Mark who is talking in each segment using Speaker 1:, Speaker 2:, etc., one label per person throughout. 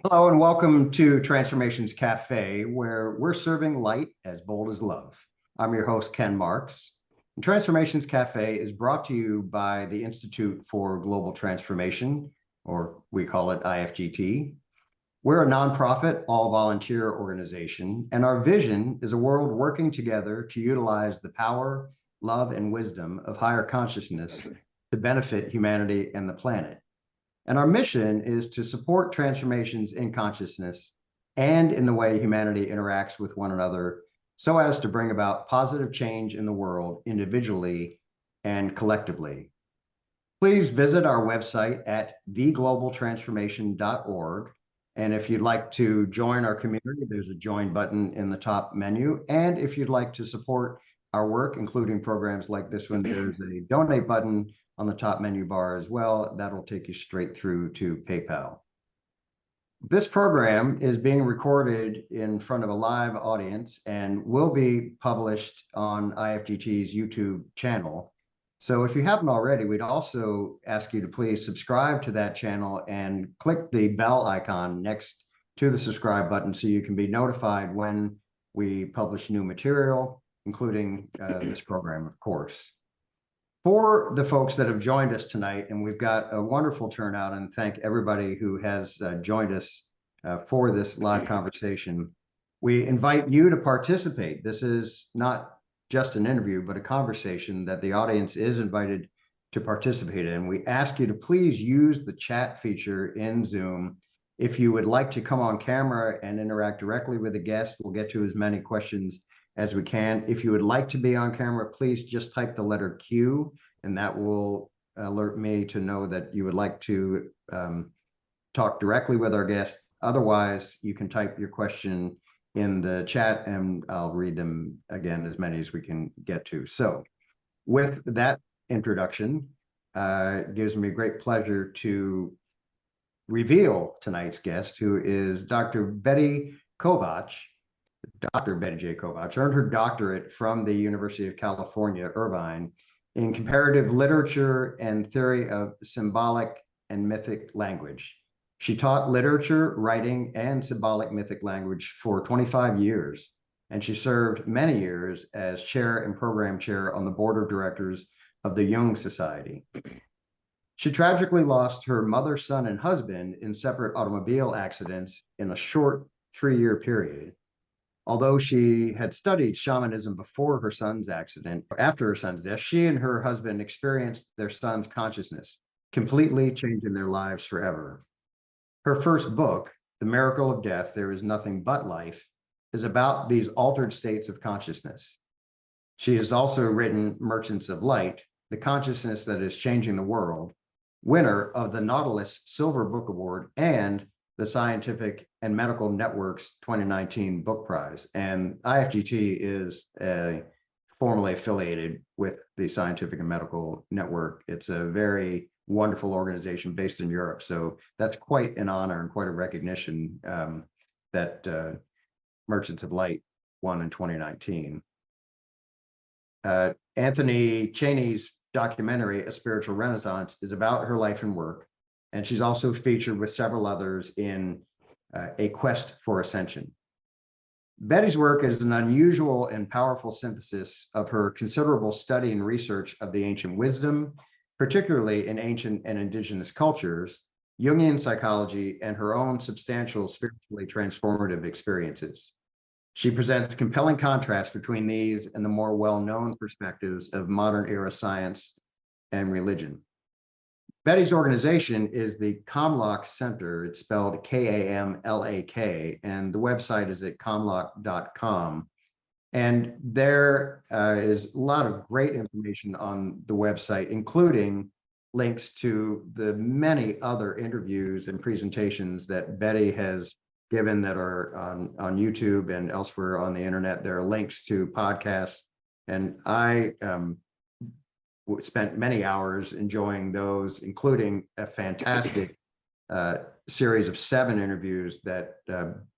Speaker 1: Hello and welcome to Transformations Cafe, where we're serving light as bold as love. I'm your host, Ken Marks. And Transformations Cafe is brought to you by the Institute for Global Transformation, or we call it IFGT. We're a nonprofit, all volunteer organization, and our vision is a world working together to utilize the power, love, and wisdom of higher consciousness to benefit humanity and the planet. And our mission is to support transformations in consciousness and in the way humanity interacts with one another so as to bring about positive change in the world individually and collectively. Please visit our website at theglobaltransformation.org. And if you'd like to join our community, there's a join button in the top menu. And if you'd like to support our work, including programs like this one, there's a donate button on the top menu bar as well. That'll take you straight through to PayPal. This program is being recorded in front of a live audience and will be published on IFGT's YouTube channel. So if you haven't already, we'd also ask you to please subscribe to that channel and click the bell icon next to the subscribe button so you can be notified when we publish new material, including this program, of course. For the folks that have joined us tonight, and we've got a wonderful turnout, and thank everybody who has joined us for this live conversation. We invite you to participate. This is not just an interview, but a conversation that the audience is invited to participate in. We ask you to please use the chat feature in Zoom. If you would like to come on camera and interact directly with the guest, we'll get to as many questions as we can. If you would like to be on camera, please just type the letter Q, and that will alert me to know that you would like to talk directly with our guest. Otherwise, you can type your question in the chat and I'll read them again, as many as we can get to. So with that introduction, it gives me great pleasure to reveal tonight's guest, who is Dr. Betty Kovacs. Dr. Betty J Kovacs earned her doctorate from the University of California, Irvine, in Comparative Literature and Theory of Symbolic and Mythic Language. She taught literature, writing, and symbolic mythic language for 25 years, and she served many years as chair and program chair on the board of directors of the Jung Society. She tragically lost her mother, son, and husband in separate automobile accidents in a short 3-year period. Although she had studied shamanism before her son's accident, after her son's death, she and her husband experienced their son's consciousness, completely changing their lives forever. Her first book, The Miracle of Death, There Is Nothing But Life, is about these altered states of consciousness. She has also written Merchants of Light, The Consciousness That Is Changing the World, winner of the Nautilus Silver Book Award and the Scientific and Medical Network's 2019 Book Prize. And IFGT is formally affiliated with the Scientific and Medical Network. It's a very wonderful organization based in Europe. So that's quite an honor and quite a recognition that Merchants of Light won in 2019. Anthony Cheney's documentary, A Spiritual Renaissance, is about her life and work. And she's also featured with several others in A Quest for Ascension. Betty's work is an unusual and powerful synthesis of her considerable study and research of the ancient wisdom, particularly in ancient and indigenous cultures, Jungian psychology, and her own substantial spiritually transformative experiences. She presents compelling contrast between these and the more well-known perspectives of modern era science and religion. Betty's organization is the Kamlak Center. It's spelled Kamlak, and the website is at kamlak.com. And there is a lot of great information on the website, including links to the many other interviews and presentations that Betty has given that are on YouTube and elsewhere on the internet. There are links to podcasts, and I spent many hours enjoying those, including a fantastic series of 7 interviews that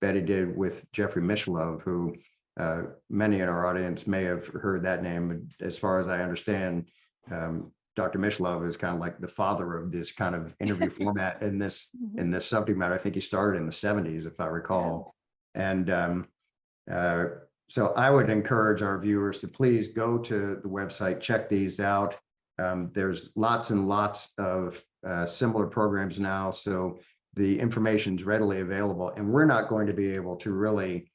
Speaker 1: Betty did with Jeffrey Mishlove, who many in our audience may have heard that name. As far as I understand, Dr. Mishlove is kind of like the father of this kind of interview format in this subject matter. I think he started in the 70s, if I recall. And so I would encourage our viewers to please go to the website, check these out. There's lots and lots of similar programs now, so the information is readily available, and we're not going to be able to really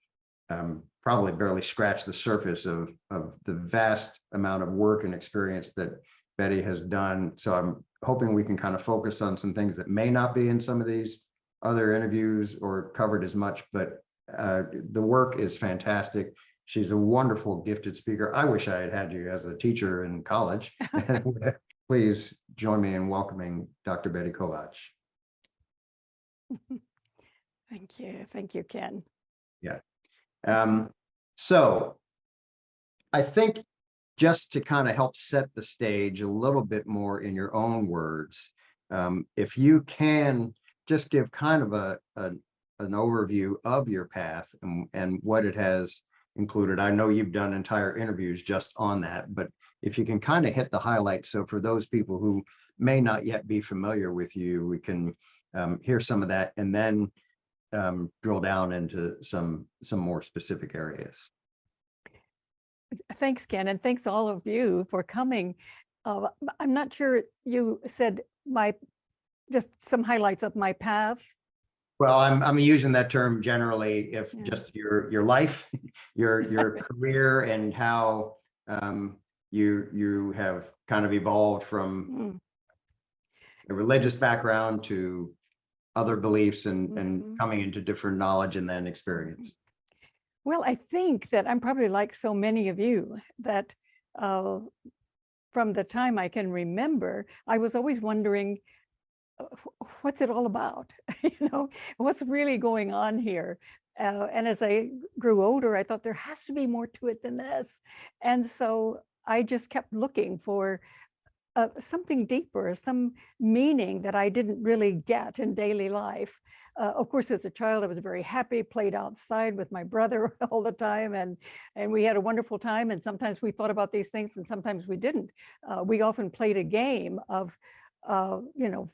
Speaker 1: probably barely scratch the surface of the vast amount of work and experience that Betty has done. So I'm hoping we can kind of focus on some things that may not be in some of these other interviews or covered as much, but the work is fantastic. She's a wonderful, gifted speaker. I wish I had had you as a teacher in college. Please join me in welcoming Dr. Betty Kovacs.
Speaker 2: Thank you. Thank you, Ken.
Speaker 1: Yeah. So I think just to kind of help set the stage a little bit more in your own words, if you can just give kind of an overview of your path and what it has included. I know you've done entire interviews just on that, but if you can kind of hit the highlights. So for those people who may not yet be familiar with you, we can hear some of that and then drill down into some more specific areas.
Speaker 2: Thanks, Ken, and thanks all of you for coming. I'm not sure you said just some highlights of my path.
Speaker 1: Well, I'm using that term generally, if just your life, your career, and how you have kind of evolved from a religious background to other beliefs and coming into different knowledge and then experience.
Speaker 2: Well, I think that I'm probably like so many of you that from the time I can remember, I was always wondering, what's it all about? You know, what's really going on here? And as I grew older, I thought there has to be more to it than this. And so I just kept looking for something deeper, some meaning that I didn't really get in daily life. Of course, as a child, I was very happy, played outside with my brother all the time, and we had a wonderful time. And sometimes we thought about these things and sometimes we didn't. We often played a game of, you know,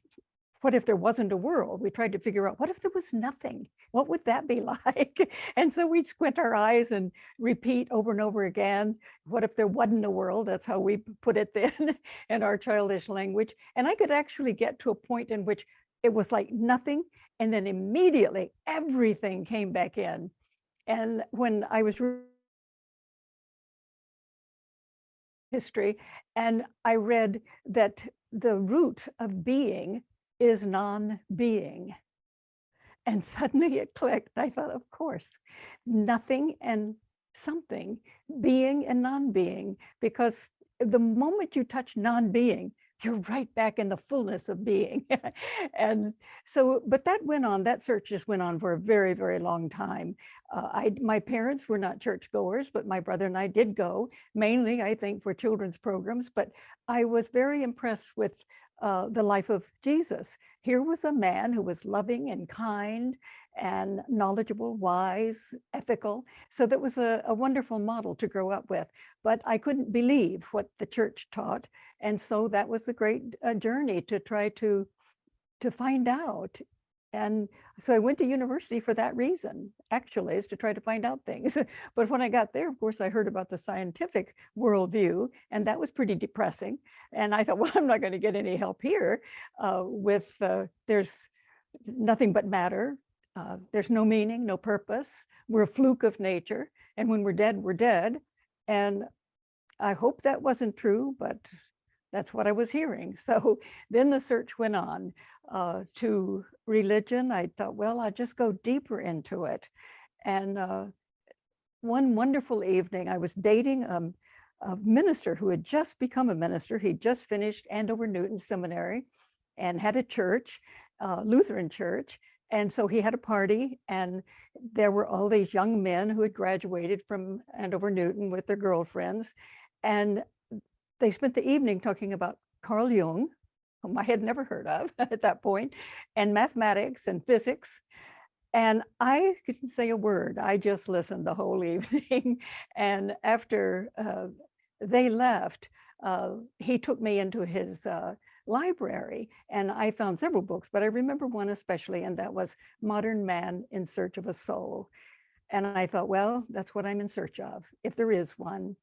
Speaker 2: what if there wasn't a world? We tried to figure out, what if there was nothing? What would that be like? And so we'd squint our eyes and repeat over and over again, what if there wasn't a world? That's how we put it then in our childish language. And I could actually get to a point in which it was like nothing, and then immediately everything came back in. And when I was history, and I read that the root of being is non-being. And suddenly it clicked. I thought, of course, nothing and something, being and non-being, because the moment you touch non-being, you're right back in the fullness of being. And so, but that went on, that search just went on for a very, very long time. My parents were not churchgoers, but my brother and I did go, mainly, I think, for children's programs. But I was very impressed with the life of Jesus. Here was a man who was loving and kind and knowledgeable, wise, ethical. So that was a wonderful model to grow up with. But I couldn't believe what the church taught. And so that was a great journey to try to find out. And so I went to university for that reason, actually, is to try to find out things. But when I got there, of course, I heard about the scientific worldview, and that was pretty depressing. And I thought, well, I'm not going to get any help here there's nothing but matter. There's no meaning, no purpose. We're a fluke of nature. And when we're dead, we're dead. And I hope that wasn't true, but that's what I was hearing. So then the search went on to religion. I thought, well, I'll just go deeper into it. And one wonderful evening, I was dating a minister who had just become a minister. He'd just finished Andover Newton Seminary and had a church, Lutheran church. And so he had a party, and there were all these young men who had graduated from Andover Newton with their girlfriends. And they spent the evening talking about Carl Jung, whom I had never heard of at that point, and mathematics and physics. And I couldn't say a word. I just listened the whole evening. And after they left, he took me into his library, and I found several books, but I remember one especially, and that was Modern Man in Search of a Soul. And I thought, well, that's what I'm in search of, if there is one.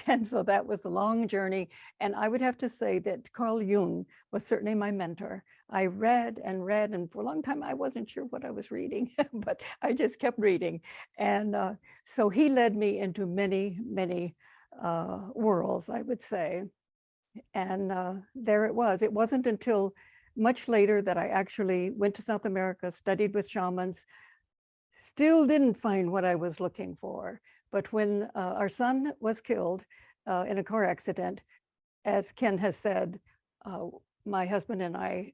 Speaker 2: And so that was a long journey. And I would have to say that Carl Jung was certainly my mentor. I read, and for a long time, I wasn't sure what I was reading, but I just kept reading. And so he led me into many, many worlds, I would say. And there it was. It wasn't until much later that I actually went to South America, studied with shamans, still didn't find what I was looking for. But when our son was killed in a car accident, as Ken has said, my husband and I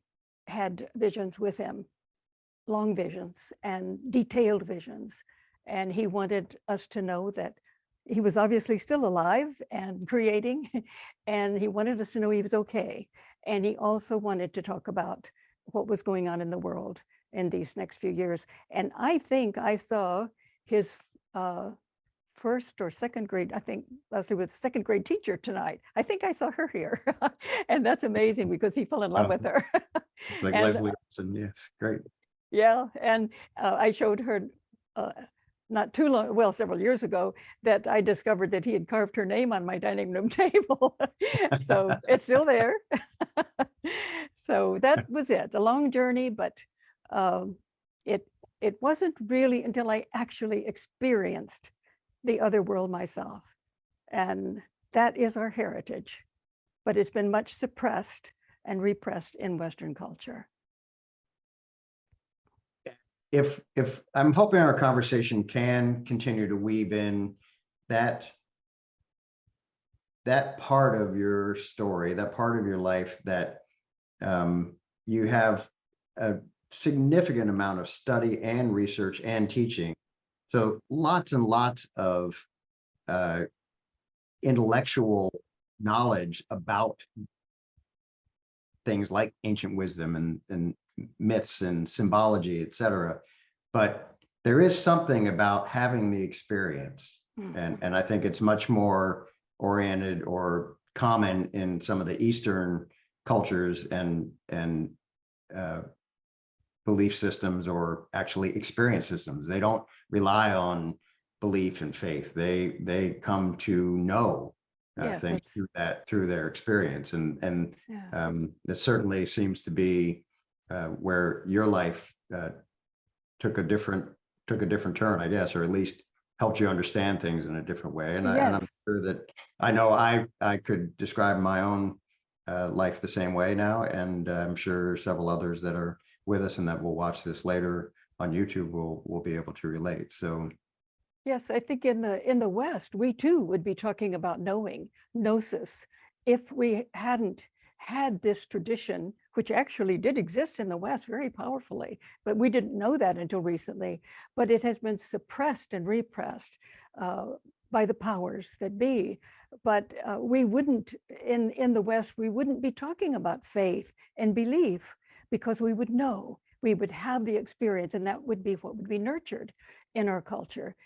Speaker 2: had visions with him, long visions and detailed visions. And he wanted us to know that he was obviously still alive and creating, and he wanted us to know he was okay. And he also wanted to talk about what was going on in the world in these next few years. And I think I saw his first or second grade, I think Leslie was second grade teacher tonight. I think I saw her here. And that's amazing because he fell in love with her.
Speaker 1: Like
Speaker 2: And,
Speaker 1: Leslie Olson, yes, great.
Speaker 2: yeah, and I showed her not too long, well, several years ago, that I discovered that he had carved her name on my dining room table. So it's still there. So that was it, a long journey, but it wasn't really until I actually experienced the other world myself. And that is our heritage, but it's been much suppressed and repressed in Western culture.
Speaker 1: If I'm hoping our conversation can continue to weave in that part of your story, that part of your life that you have a significant amount of study and research and teaching. So lots and lots of intellectual knowledge about things like ancient wisdom and myths and symbology, etc. But there is something about having the experience, and I think it's much more oriented or common in some of the Eastern cultures and belief systems, or actually experience systems. They don't rely on belief and faith. They come to know things through their experience, and it certainly seems to be where your life took a different turn, I guess, or at least helped you understand things in a different way. And, and I'm sure that I could describe my own life the same way now, and I'm sure several others that are with us and that will watch this later on YouTube will be able to relate. So
Speaker 2: yes, I think in the West, we too would be talking about knowing, gnosis, if we hadn't had this tradition, which actually did exist in the West very powerfully, but we didn't know that until recently. But it has been suppressed and repressed by the powers that be. But we wouldn't, in the West, we wouldn't be talking about faith and belief, because we would know, we would have the experience, and that would be what would be nurtured in our culture.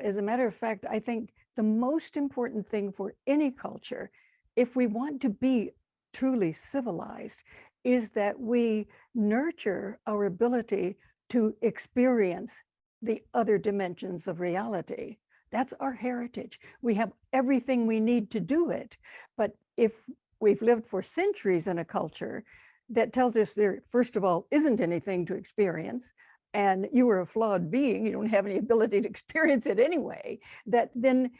Speaker 2: As a matter of fact, I think the most important thing for any culture, if we want to be truly civilized, is that we nurture our ability to experience the other dimensions of reality. That's our heritage. We have everything we need to do it. But if we've lived for centuries in a culture that tells us there, first of all, isn't anything to experience, and you are a flawed being, you don't have any ability to experience it anyway, that then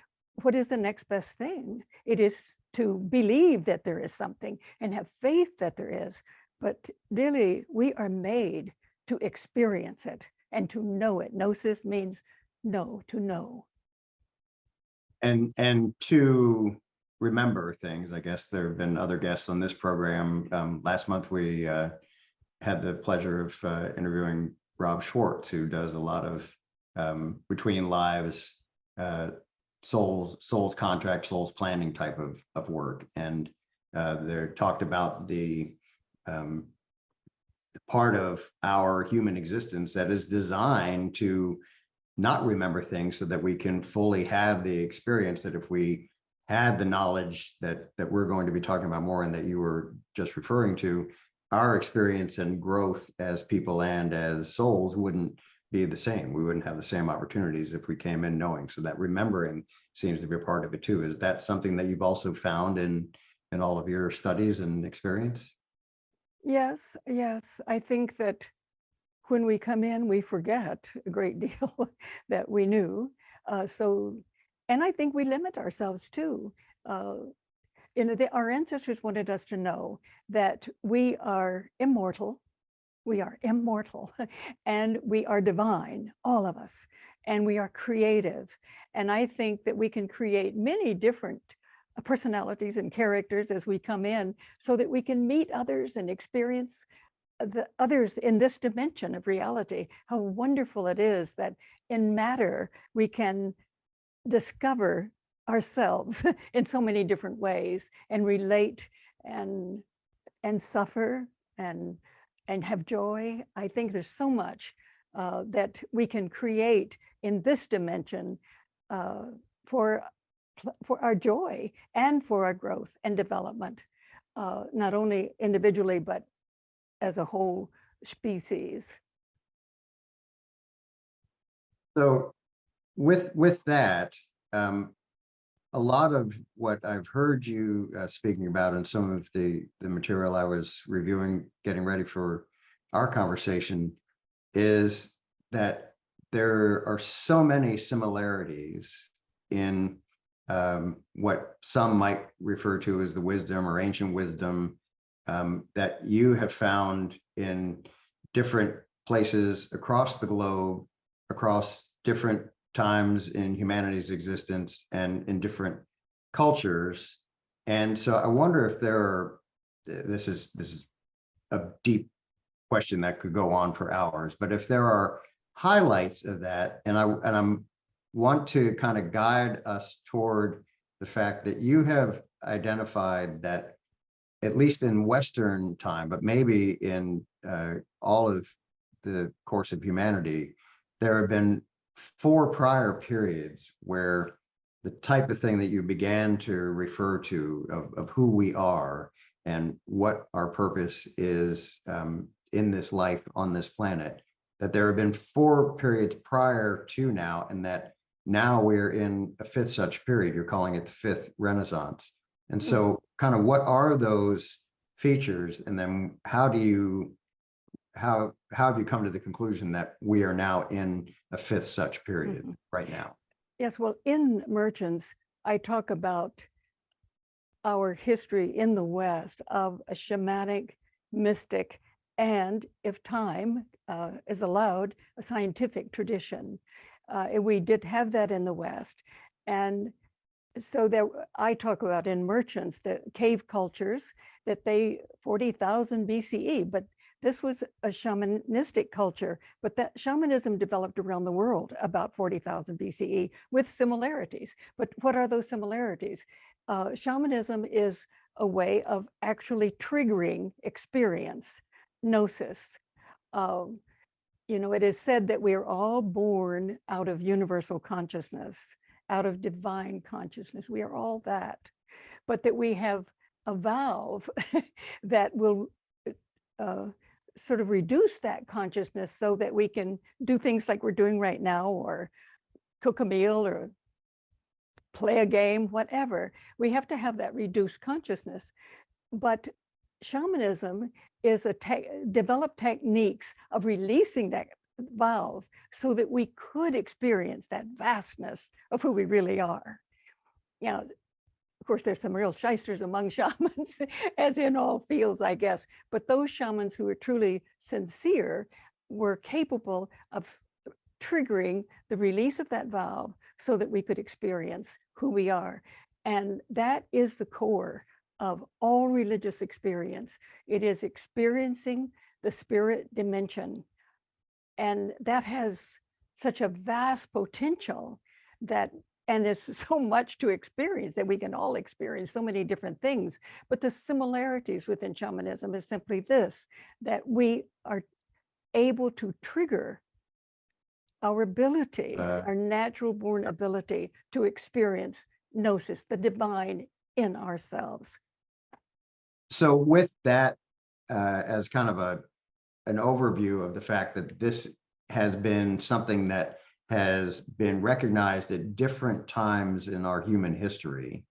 Speaker 2: what is the next best thing? It is to believe that there is something and have faith that there is. But really, we are made to experience it and to know it. Gnosis means know, to know.
Speaker 1: And to remember things. I guess there have been other guests on this program. Last month, we had the pleasure of interviewing Rob Schwartz, who does a lot of between lives, souls contract, souls planning type of work. And they talked about the part of our human existence that is designed to not remember things so that we can fully have the experience, that if we had the knowledge that we're going to be talking about more and that you were just referring to, our experience and growth as people and as souls wouldn't be the same. We wouldn't have the same opportunities if we came in knowing. So that remembering seems to be a part of it too. Is that something that you've also found in all of your studies and experience?
Speaker 2: Yes, yes. I think that when we come in, we forget a great deal that we knew. And I think we limit ourselves too. Our ancestors wanted us to know that we are immortal. We are immortal and we are divine, all of us, and we are creative. And I think that we can create many different personalities and characters as we come in so that we can meet others and experience the others in this dimension of reality. How wonderful it is that in matter we can discover ourselves in so many different ways and relate and suffer and have joy. I think there's so much that we can create in this dimension for our joy and for our growth and development, not only individually, but as a whole species.
Speaker 1: So with that, a lot of what I've heard you speaking about in some of the material I was reviewing, getting ready for our conversation, is that there are so many similarities in what some might refer to as the wisdom or ancient wisdom that you have found in different places across the globe, across different times in humanity's existence and in different cultures. And so I wonder if there are, this is a deep question that could go on for hours, but if there are highlights of that, and I'm want to kind of guide us toward the fact that you have identified that, at least in Western time, but maybe in all of the course of humanity, there have been 4 prior periods where the type of thing that you began to refer to of who we are and what our purpose is in this life on this planet, that there have been 4 periods prior to now, and that now we're in a 5th such period. You're calling it the 5th Renaissance. And so kind of what are those features, and then how have you come to the conclusion that we are now in a 5th such period right now?
Speaker 2: Yes, well, in Merchants, I talk about our history in the West of a shamanic, mystic, and if time is allowed, a scientific tradition. We did have that in the West. And so that I talk about in Merchants, the cave cultures, that 40,000 BCE, but this was a shamanistic culture, but that shamanism developed around the world about 40,000 BCE with similarities. But what are those similarities? Shamanism is a way of actually triggering experience, gnosis. It is said that we are all born out of universal consciousness, out of divine consciousness. We are all that, but that we have a valve that will sort of reduce that consciousness so that we can do things like we're doing right now, or cook a meal or play a game, whatever. We have to have that reduced consciousness. But shamanism is developed techniques of releasing that valve so that we could experience that vastness of who we really are. Of course, there's some real shysters among shamans, as in all fields, I guess. But those shamans who were truly sincere were capable of triggering the release of that valve so that we could experience who we are. And that is the core of all religious experience. It is experiencing the spirit dimension. And that has such a vast potential and there's so much to experience that we can all experience so many different things. But the similarities within shamanism is simply this, that we are able to trigger our ability, our natural born ability to experience gnosis, the divine in ourselves.
Speaker 1: So with that as kind of an overview of the fact that this has been something that has been recognized at different times in our human history,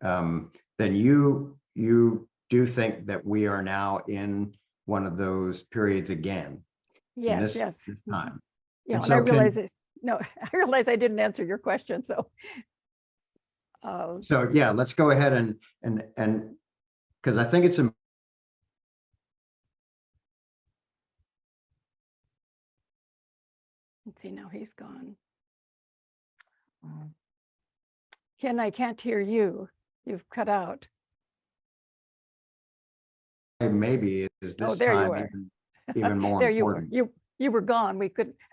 Speaker 1: then you do think that we are now in one of those periods again.
Speaker 2: Yes,
Speaker 1: this time.
Speaker 2: Yeah, and
Speaker 1: so
Speaker 2: I realize no, I realize I didn't answer your question. So
Speaker 1: so yeah, let's go ahead and because I think it's
Speaker 2: let's see, now he's gone. Ken, I can't hear you. You've cut out.
Speaker 1: maybe is
Speaker 2: Oh,
Speaker 1: this
Speaker 2: there you
Speaker 1: time
Speaker 2: are.
Speaker 1: even more
Speaker 2: There
Speaker 1: important.
Speaker 2: you were gone.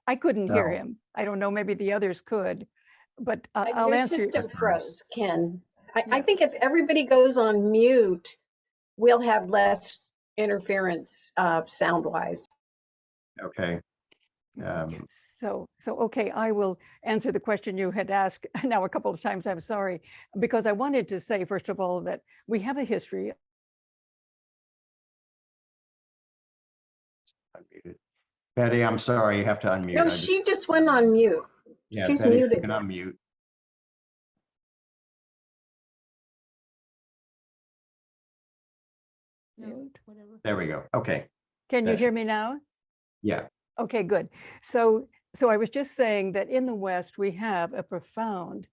Speaker 2: I couldn't hear
Speaker 1: No.
Speaker 2: him. I don't know, maybe the others could, but I'll
Speaker 3: Your
Speaker 2: answer.
Speaker 3: system froze, Ken. I
Speaker 2: Yeah.
Speaker 3: think if everybody goes on mute, we'll have less interference sound-wise.
Speaker 1: Okay.
Speaker 2: So okay, I will answer the question you had asked now a couple of times. I'm sorry, because I wanted to say, first of all, that we have a history.
Speaker 1: Unmuted. Betty, I'm sorry, you have to unmute.
Speaker 3: No, she just went on mute.
Speaker 1: Yeah,
Speaker 3: She's
Speaker 1: Betty,
Speaker 3: muted.
Speaker 1: you can unmute.
Speaker 2: Mute, whatever.
Speaker 1: There we go. Okay.
Speaker 2: Can you
Speaker 1: That's-
Speaker 2: hear me now?
Speaker 1: Yeah.
Speaker 2: Okay, good. So I was just saying that in the West, we have a profound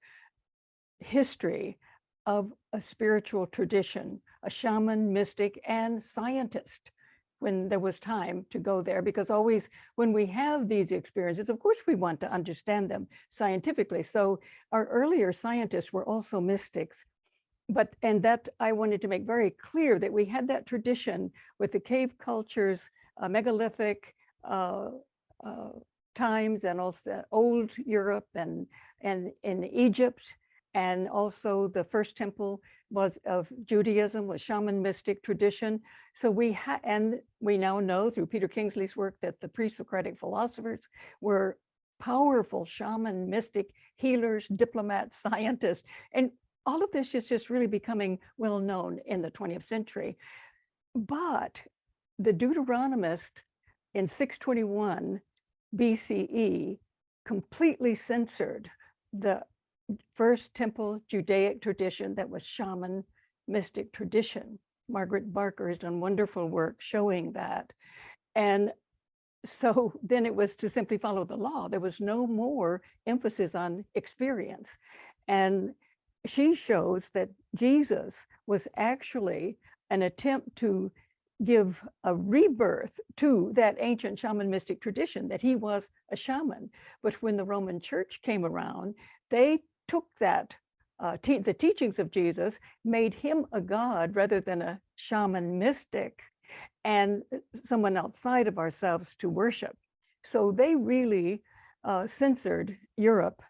Speaker 2: history of a spiritual tradition, a shaman, mystic, and scientist, when there was time to go there, because always when we have these experiences, of course, we want to understand them scientifically. So our earlier scientists were also mystics. And that I wanted to make very clear that we had that tradition with the cave cultures, megalithic times, and also old Europe and in Egypt, and also the first temple was of Judaism, was shaman mystic tradition. So we now know through Peter Kingsley's work that the pre-Socratic philosophers were powerful shaman mystic healers, diplomats, scientists, and all of this is just really becoming well known in the 20th century. But the Deuteronomist in 621 BCE completely censored the first temple Judaic tradition that was shaman mystic tradition. Margaret Barker has done wonderful work showing that. And so then it was to simply follow the law. There was no more emphasis on experience. And she shows that Jesus was actually an attempt to give a rebirth to that ancient shaman mystic tradition, that he was a shaman. But when the Roman Church came around, they took that, the teachings of Jesus, made him a god rather than a shaman mystic and someone outside of ourselves to worship. So they really censored Europe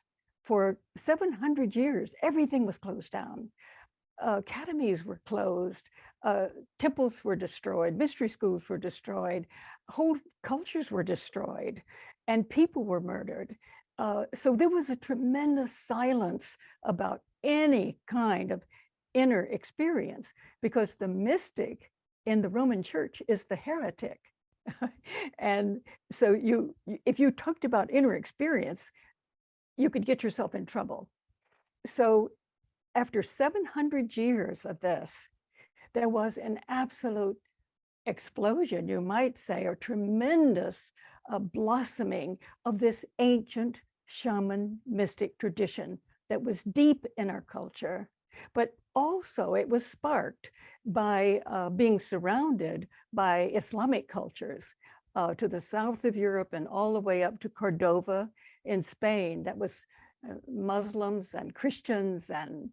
Speaker 2: for 700 years. Everything was closed down. Academies were closed, temples were destroyed, mystery schools were destroyed, whole cultures were destroyed, and people were murdered. So there was a tremendous silence about any kind of inner experience, because the mystic in the Roman Church is the heretic. And so if you talked about inner experience, you could get yourself in trouble. So after 700 years of this, there was an absolute explosion, you might say, or tremendous blossoming of this ancient shaman mystic tradition that was deep in our culture. But also it was sparked by being surrounded by Islamic cultures to the south of Europe and all the way up to Cordova in Spain. That was Muslims and Christians and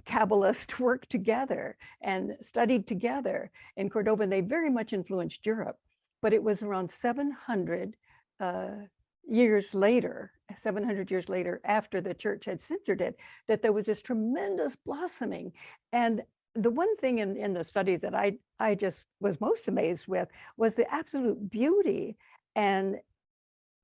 Speaker 2: Kabbalists worked together and studied together in Cordova, and they very much influenced Europe. But it was around 700 years later, 700 years later, after the church had censored it, that there was this tremendous blossoming. And the one thing in the studies that I just was most amazed with was the absolute beauty and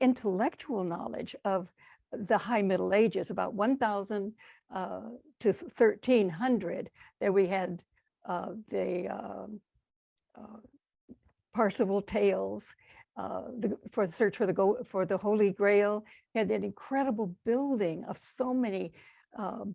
Speaker 2: intellectual knowledge of the High Middle Ages, about 1000 to 1300, that we had the Parzival Tales, for the search for the Holy Grail. We had that incredible building of so many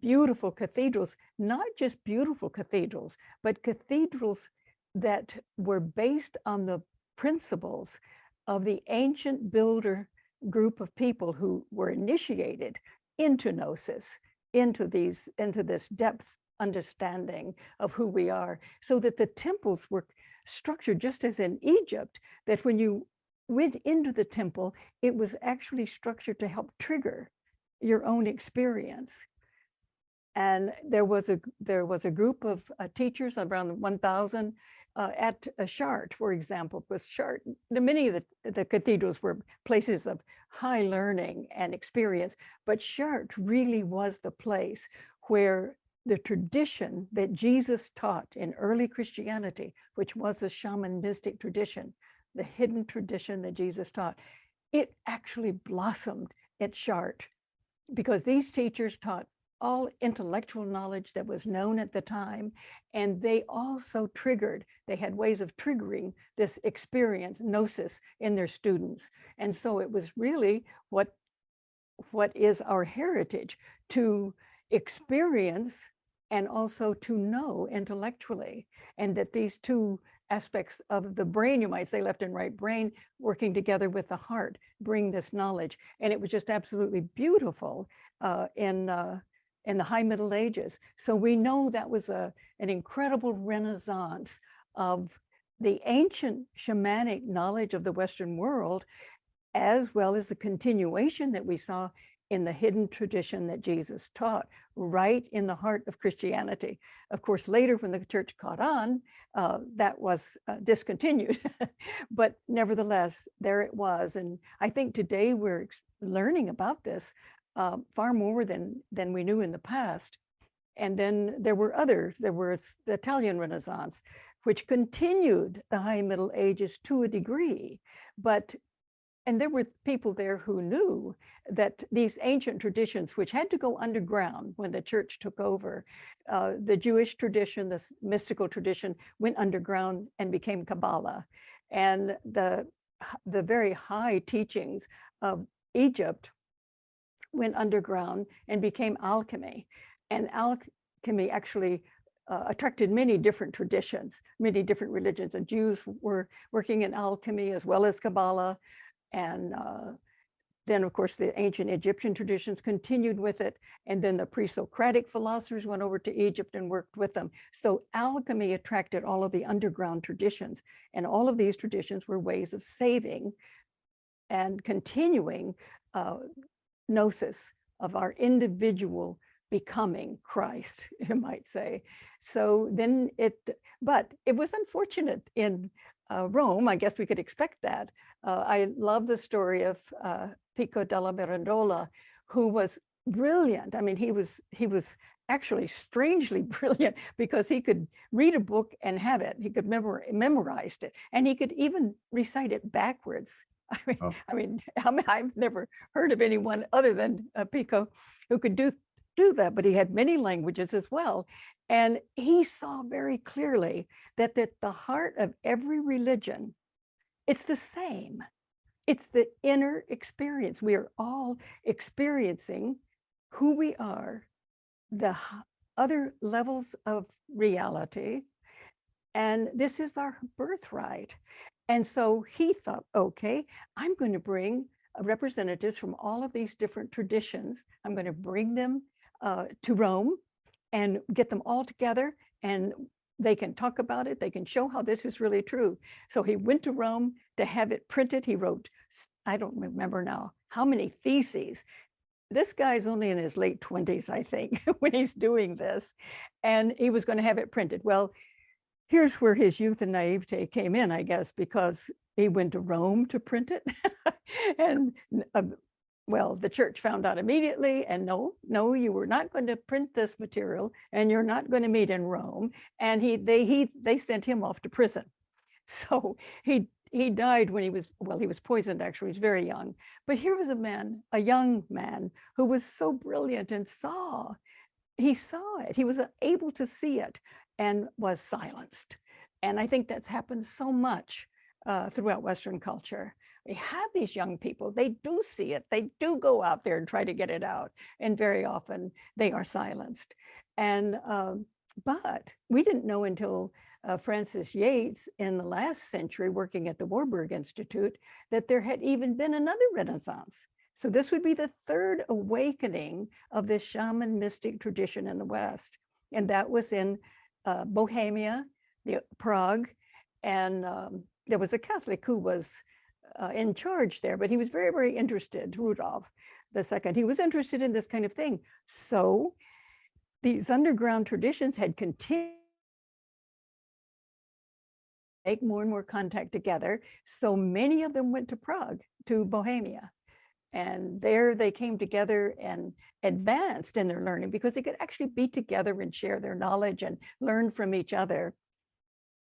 Speaker 2: beautiful cathedrals, not just beautiful cathedrals, but cathedrals that were based on the principles of the ancient builder group of people who were initiated into gnosis, into this depth understanding of who we are, so that the temples were structured just as in Egypt, that when you went into the temple, it was actually structured to help trigger your own experience. And there was a group of teachers, around 1000, at Chartres, for example. Because Chartres, many of the cathedrals were places of high learning and experience, but Chartres really was the place where the tradition that Jesus taught in early Christianity, which was a shaman mystic tradition, the hidden tradition that Jesus taught, it actually blossomed at Chartres, because these teachers taught all intellectual knowledge that was known at the time, and they also they had ways of triggering this experience, gnosis, in their students. And so it was really what is our heritage, to experience and also to know intellectually, and that these two aspects of the brain, you might say left and right brain, working together with the heart, bring this knowledge. And it was just absolutely beautiful in the High Middle Ages. So we know that was an incredible renaissance of the ancient shamanic knowledge of the Western world, as well as the continuation that we saw in the hidden tradition that Jesus taught, right in the heart of Christianity. Of course, later when the church caught on, that was discontinued. But nevertheless, there it was. And I think today we're learning about this far more than we knew in the past. And then there were others. There was the Italian Renaissance, which continued the High Middle Ages to a degree. And there were people there who knew that these ancient traditions, which had to go underground when the church took over, the Jewish tradition, the mystical tradition, went underground and became Kabbalah. And the very high teachings of Egypt went underground and became alchemy. And alchemy actually attracted many different traditions, many different religions. And Jews were working in alchemy as well as Kabbalah. And then, of course, the ancient Egyptian traditions continued with it. And then the pre-Socratic philosophers went over to Egypt and worked with them. So alchemy attracted all of the underground traditions. And all of these traditions were ways of saving and continuing gnosis of our individual becoming Christ, you might say. So then but it was unfortunate in Rome. I guess we could expect that. I love the story of Pico della Mirandola, who was brilliant. I mean, he was actually strangely brilliant, because he could read a book and have it. He could memorize it, and he could even recite it backwards. I mean, I've never heard of anyone other than Pico who could do that, but he had many languages as well. And he saw very clearly that at the heart of every religion, it's the same. It's the inner experience. We are all experiencing who we are, the other levels of reality, and this is our birthright. And so he thought, okay, I'm going to bring representatives from all of these different traditions. I'm going to bring them to Rome and get them all together, and they can talk about it. They can show how this is really true. So he went to Rome to have it printed. He wrote, I don't remember now how many theses. This guy's only in his late 20s, I think, when he's doing this. And he was going to have it printed. Well, here's where his youth and naivete came in, I guess, because he went to Rome to print it. And well, the church found out immediately, and no, you were not going to print this material, and you're not going to meet in Rome. And they sent him off to prison. So he he died when he was, well, he was poisoned actually, he was very young. But here was a man, a young man, who was so brilliant and he saw it. He was able to see it and was silenced. And I think that's happened so much throughout Western culture. We have these young people, they do see it, they do go out there and try to get it out, and very often they are silenced. And but we didn't know until Francis Yates in the last century, working at the Warburg Institute, that there had even been another Renaissance. So this would be the third awakening of this shaman mystic tradition in the West. And that was in Bohemia, Prague, and there was a Catholic who was in charge there, but he was very, very interested, Rudolf II. He was interested in this kind of thing. So these underground traditions had continued to make more and more contact together. So many of them went to Prague, to Bohemia. And there they came together and advanced in their learning because they could actually be together and share their knowledge and learn from each other.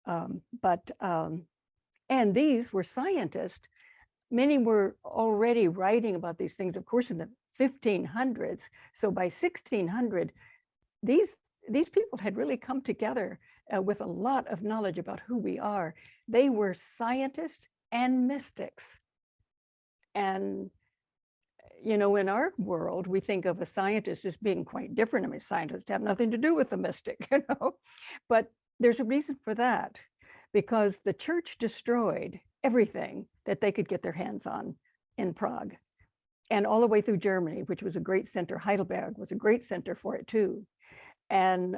Speaker 2: And these were scientists. Many were already writing about these things, of course, in the 1500s. So by 1600, these people had really come together with a lot of knowledge about who we are. They were scientists and mystics. And you know, in our world, we think of a scientist as being quite different. I mean, scientists have nothing to do with the mystic, you know, but there's a reason for that, because the church destroyed everything that they could get their hands on in Prague and all the way through Germany, which was a great center. Heidelberg was a great center for it too. And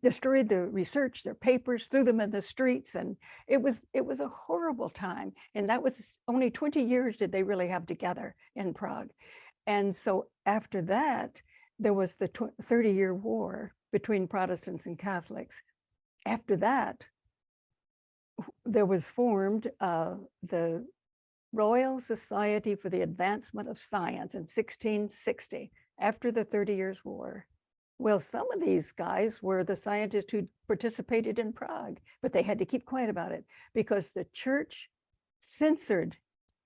Speaker 2: destroyed the research, their papers, threw them in the streets. And it was a horrible time. And that was only 20 years did they really have together in Prague. And so after that, there was the 30-year war between Protestants and Catholics. After that, there was formed the Royal Society for the Advancement of Science in 1660, after the 30 Years' War. Well, some of these guys were the scientists who participated in Prague, but they had to keep quiet about it because the church censored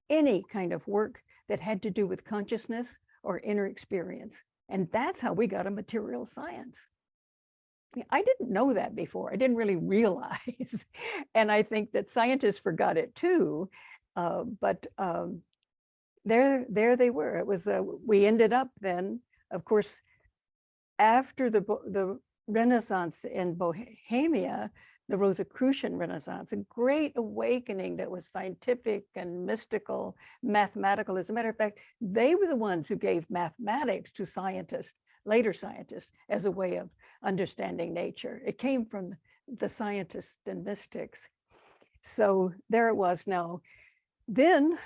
Speaker 2: any kind of work that had to do with consciousness or inner experience. And that's how we got a material science. I didn't know that before. I didn't really realize. And I think that scientists forgot it too. But there they were. It was, we ended up then, of course, after the Renaissance in Bohemia, the Rosicrucian Renaissance, a great awakening that was scientific and mystical, mathematical. As a matter of fact, they were the ones who gave mathematics to scientists, later scientists, as a way of understanding nature. It came from the scientists and mystics. So there it was now. Then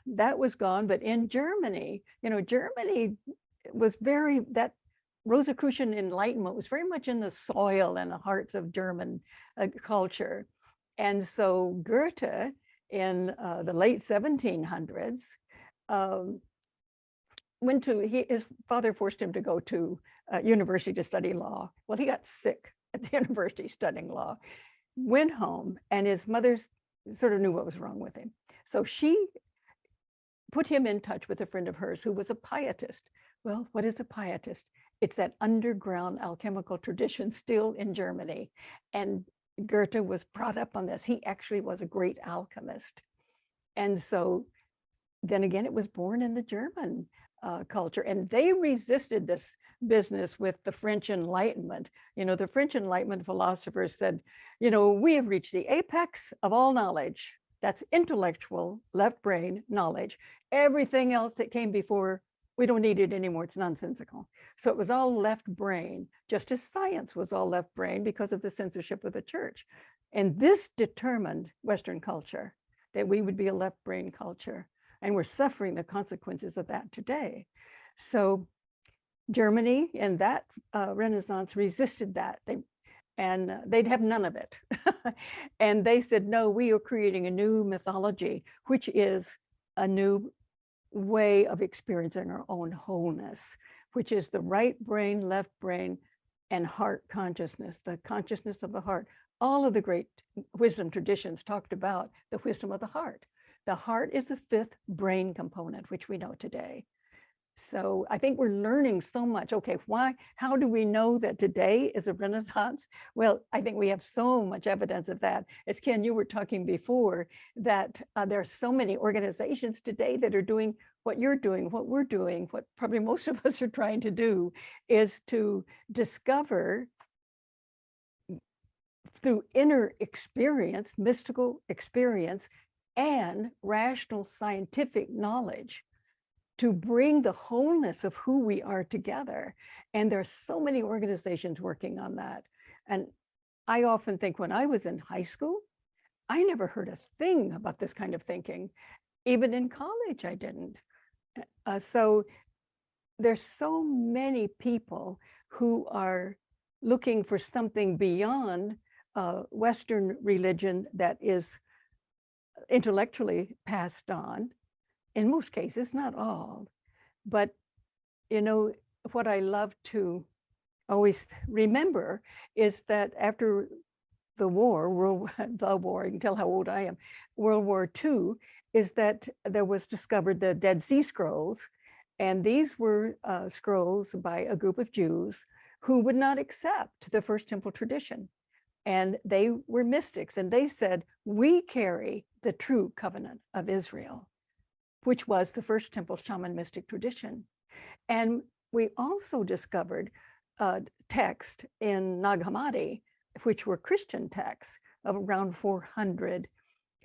Speaker 2: that was gone, but in Germany, you know, Germany was that Rosicrucian Enlightenment was very much in the soil and the hearts of German culture. And so Goethe in the late 1700s his father forced him to go to university to study law. Well, he got sick at the university studying law, went home, and his mother sort of knew what was wrong with him. So she put him in touch with a friend of hers who was a pietist. Well, what is a pietist? It's that underground alchemical tradition still in Germany. And Goethe was brought up on this. He actually was a great alchemist. And so then again, it was born in the German culture, and they resisted this business with the French Enlightenment. You know, the French Enlightenment philosophers said, you know, we have reached the apex of all knowledge. That's intellectual, left brain knowledge. Everything else that came before, we don't need it anymore. It's nonsensical. So it was all left brain, just as science was all left brain because of the censorship of the church. And this determined Western culture, that we would be a left brain culture. And we're suffering the consequences of that today. So Germany in that Renaissance resisted that. They'd have none of it. And they said, no, we are creating a new mythology, which is a new way of experiencing our own wholeness, which is the right brain, left brain, and heart consciousness, the consciousness of the heart. all of the great wisdom traditions talked about the wisdom of the heart. The heart is the fifth brain component, which we know today. So I think we're learning so much. Okay, how do we know that today is a renaissance? Well, I think we have so much evidence of that. As Ken, you were talking before, that there are so many organizations today that are doing what you're doing, what we're doing, what probably most of us are trying to do, is to discover through inner experience, mystical experience, and rational scientific knowledge, to bring the wholeness of who we are together. And there's so many organizations working on that. And I often think when I was in high school, I never heard a thing about this kind of thinking. Even in college, I didn't. So there's so many people who are looking for something beyond Western religion that is intellectually passed on. In most cases, not all, but you know, what I love to always remember is that after the war, you can tell how old I am, World War II, is that there was discovered the Dead Sea Scrolls. And these were scrolls by a group of Jews who would not accept the First Temple tradition. And they were mystics, and they said, we carry the true covenant of Israel, which was the First Temple shaman mystic tradition. And we also discovered texts in Nag Hammadi, which were Christian texts of around 400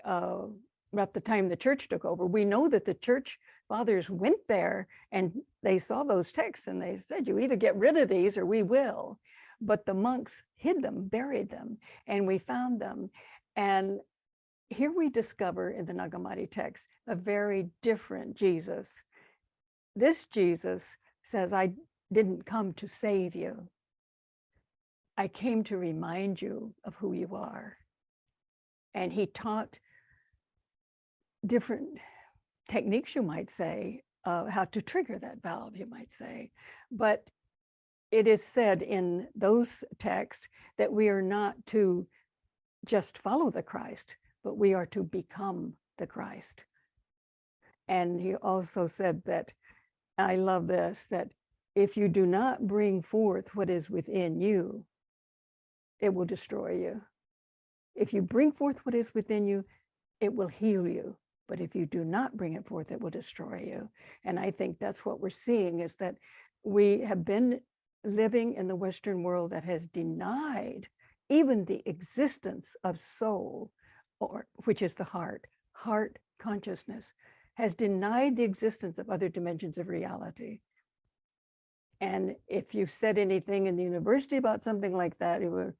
Speaker 2: at the time the church took over. We know that the church fathers went there and they saw those texts and they said, you either get rid of these or we will. But the monks hid them, buried them, and we found them. And here we discover in the Nag Hammadi text a very different Jesus. This Jesus says, I didn't come to save you. I came to remind you of who you are. And he taught different techniques, you might say, how to trigger that valve, you might say. But it is said in those texts that we are not to just follow the Christ, but we are to become the Christ. And he also said that, I love this, that if you do not bring forth what is within you, it will destroy you. If you bring forth what is within you, it will heal you. But if you do not bring it forth, it will destroy you. And I think that's what we're seeing, is that we have been living in the Western world that has denied even the existence of soul, or which is the heart consciousness, has denied the existence of other dimensions of reality. And if you said anything in the university about something like that, you were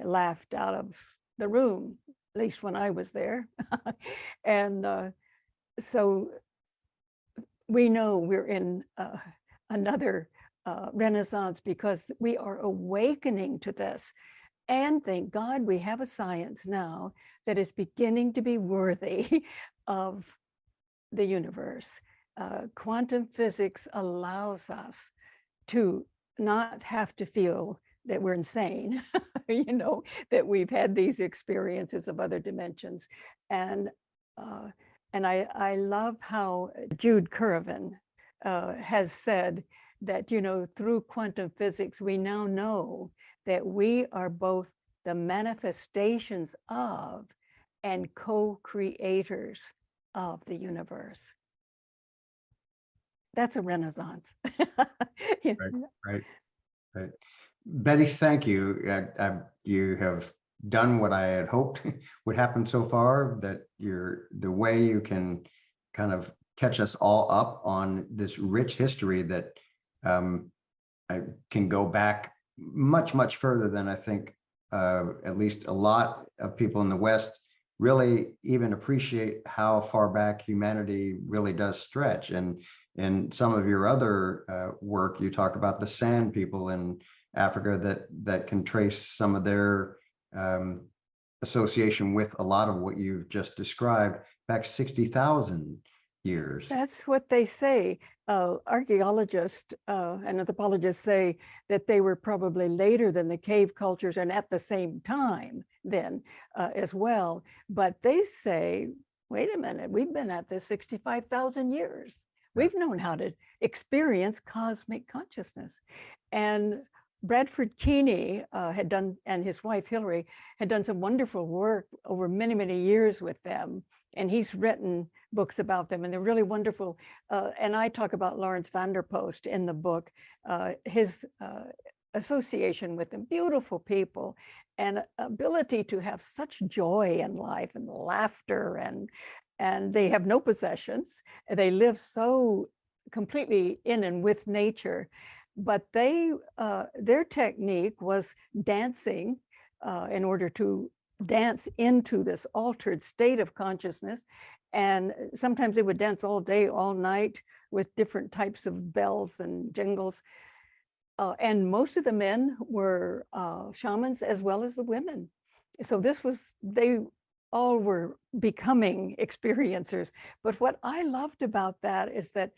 Speaker 2: laughed out of the room, at least when I was there. And so we know we're in another renaissance, because we are awakening to this. And thank God we have a science now that is beginning to be worthy of the universe. Quantum physics allows us to not have to feel that we're insane, you know, that we've had these experiences of other dimensions. And I love how Jude Currivan has said that, you know, through quantum physics, we now know that we are both the manifestations of and co-creators of the universe. That's a renaissance.
Speaker 1: Right. Betty, thank you. You have done what I had hoped would happen so far, that the way you can kind of catch us all up on this rich history that I can go back much, much further than I think at least a lot of people in the West really even appreciate how far back humanity really does stretch. And in some of your other work, you talk about the Sand people in Africa that can trace some of their association with a lot of what you've just described back 60,000 years.
Speaker 2: That's what they say. Archaeologists and anthropologists say that they were probably later than the cave cultures and at the same time then as well. But they say, wait a minute, we've been at this 65,000 years. We've known how to experience cosmic consciousness. And Bradford Keeney had done, and his wife Hillary had done some wonderful work over many, many years with them. And he's written books about them, and they're really wonderful. And I talk about Lawrence van der Post in the book, his association with them, beautiful people, and ability to have such joy in life and laughter, and they have no possessions. They live so completely in and with nature. But their technique was dancing in order to dance into this altered state of consciousness. And sometimes they would dance all day, all night with different types of bells and jingles. And most of the men were shamans as well as the women. So they all were becoming experiencers. But what I loved about that is that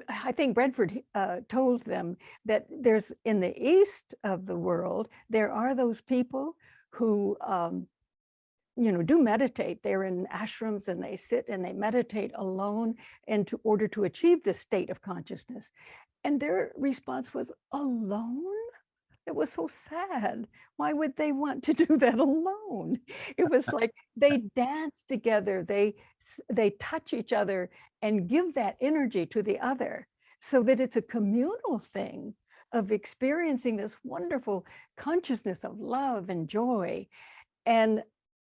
Speaker 2: I think Bradford told them that there's, in the east of the world, there are those people who, do meditate. They're in ashrams and they sit and they meditate alone in order to achieve this state of consciousness. And their response was, alone? It was so sad. Why would they want to do that alone? It was like they dance together, they touch each other and give that energy to the other, so that it's a communal thing of experiencing this wonderful consciousness of love and joy. And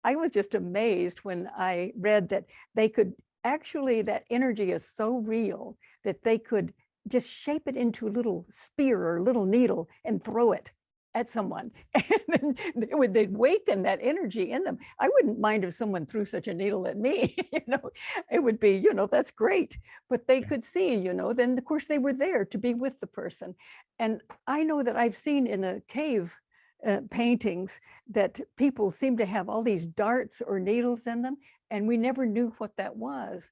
Speaker 2: I was just amazed when I read that they could actually, that energy is so real that they could just shape it into a little spear or a little needle and throw it at someone. And then they'd waken that energy in them. I wouldn't mind if someone threw such a needle at me, it would be, that's great. But they could see, then of course they were there to be with the person. And I know that I've seen in the cave paintings that people seem to have all these darts or needles in them, and we never knew what that was.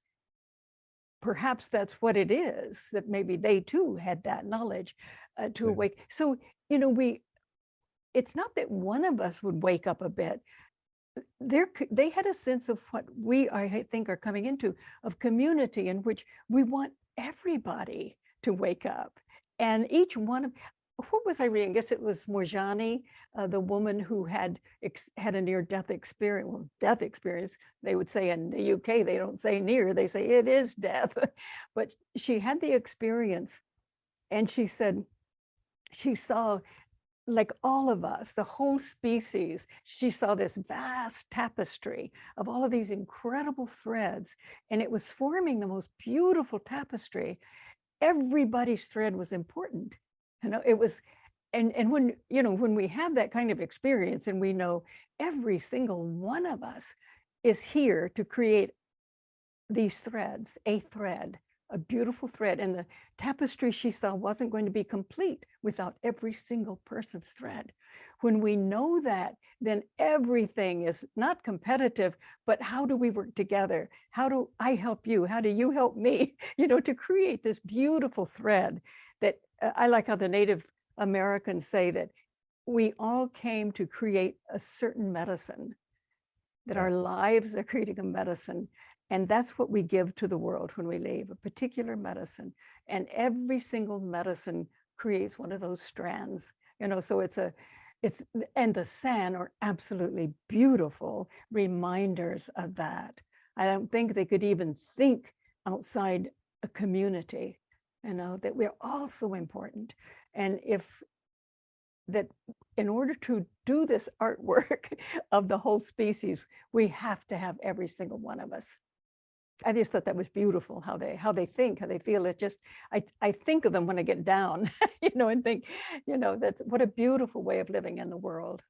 Speaker 2: Perhaps that's what it is, that maybe they too had that knowledge to awake. So, it's not that one of us would wake up a bit. They had a sense of what I think, are coming into, of community, in which we want everybody to wake up. And each one of, what was I reading? I guess it was Morjani, the woman who had a near-death experience. Well, death experience, they would say in the UK, they don't say near, they say it is death. But she had the experience, and she said she saw, like all of us, the whole species, she saw this vast tapestry of all of these incredible threads, and it was forming the most beautiful tapestry. Everybody's thread was important. It was, and when we have that kind of experience, and we know every single one of us is here to create these threads, a beautiful thread. And the tapestry she saw wasn't going to be complete without every single person's thread. When we know that, then everything is not competitive, but how do we work together? How do I help you? How do you help me? To create this beautiful thread that I like how the Native Americans say that we all came to create a certain medicine, that our lives are creating a medicine. And that's what we give to the world when we leave, a particular medicine. And every single medicine creates one of those strands, so and the San are absolutely beautiful reminders of that. I don't think they could even think outside a community, that we're all so important. And that in order to do this artwork of the whole species, we have to have every single one of us. I just thought that was beautiful, how they think, how they feel. It just, I think of them when I get down, and think, that's what a beautiful way of living in the world.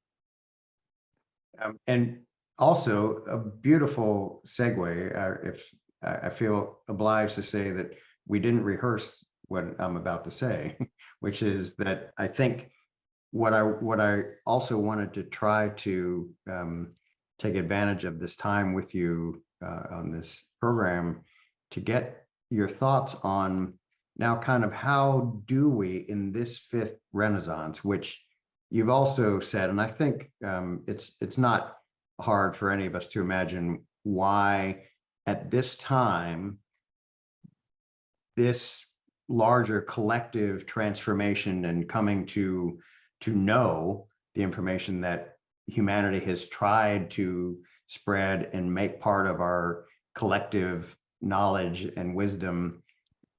Speaker 1: And also a beautiful segue, if I feel obliged to say that we didn't rehearse what I'm about to say, which is that I think what I also wanted to try to take advantage of this time with you on this program to get your thoughts on now kind of how do we in this fifth Renaissance, which you've also said, and I think it's not hard for any of us to imagine why at this time this larger collective transformation and coming to know the information that humanity has tried to spread and make part of our collective knowledge and wisdom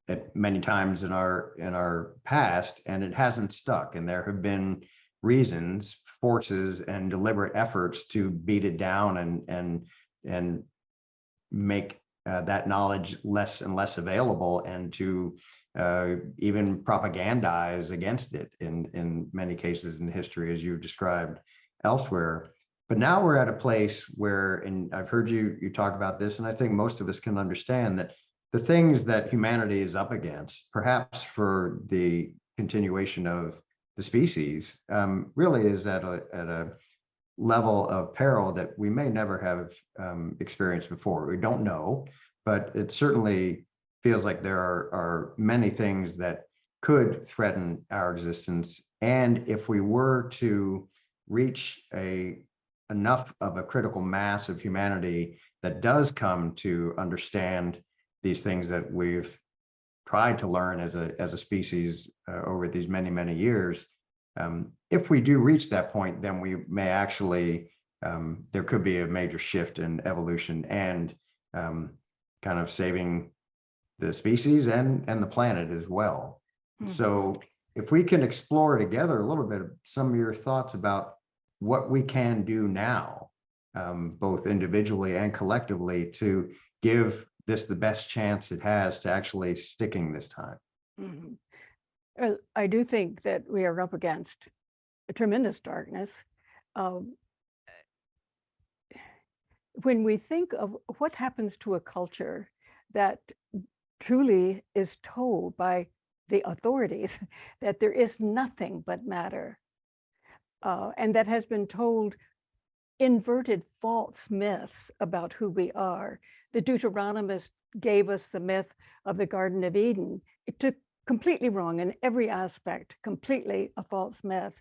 Speaker 1: at many times in our past, and it hasn't stuck, and there have been reasons, forces, and deliberate efforts to beat it down and make that knowledge less and less available, and to even propagandize against it in many cases in history, as you described elsewhere. But now we're at a place where, and I've heard you talk about this, and I think most of us can understand that the things that humanity is up against, perhaps for the continuation of the species, really is at a level of peril that we may never have experienced before. We don't know, but it certainly feels like there are many things that could threaten our existence. And if we were to reach enough of a critical mass of humanity that does come to understand these things that we've tried to learn as a species over these many years, if we do reach that point, then we may actually, there could be a major shift in evolution and kind of saving the species and the planet as well. So if we can explore together a little bit of some of your thoughts about what we can do now, both individually and collectively, to give this the best chance it has to actually sticking this time.
Speaker 2: I do think that we are up against a tremendous darkness. When we think of what happens to a culture that truly is told by the authorities that there is nothing but matter, and that has been told inverted false myths about who we are. The Deuteronomist gave us the myth of the Garden of Eden. It took completely wrong in every aspect, completely a false myth.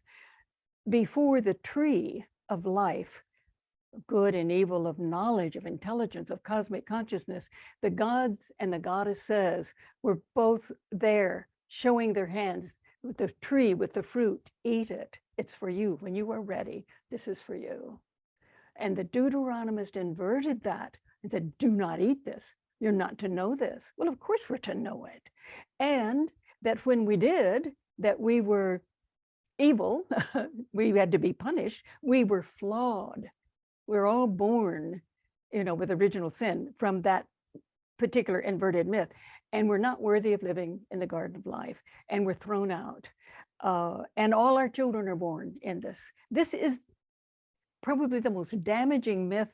Speaker 2: Before the tree of life, good and evil, of knowledge, of intelligence, of cosmic consciousness, the gods and the goddesses were both there, showing their hands with the tree, with the fruit. Eat it. It's for you. When you are ready, this is for you. And the Deuteronomist inverted that and said, do not eat this. You're not to know this. Well, of course we're to know it. And that when we did, that we were evil, we had to be punished, we were flawed. We're all born, with original sin from that particular inverted myth. And we're not worthy of living in the garden of life. And we're thrown out. And all our children are born in this. This is probably the most damaging myth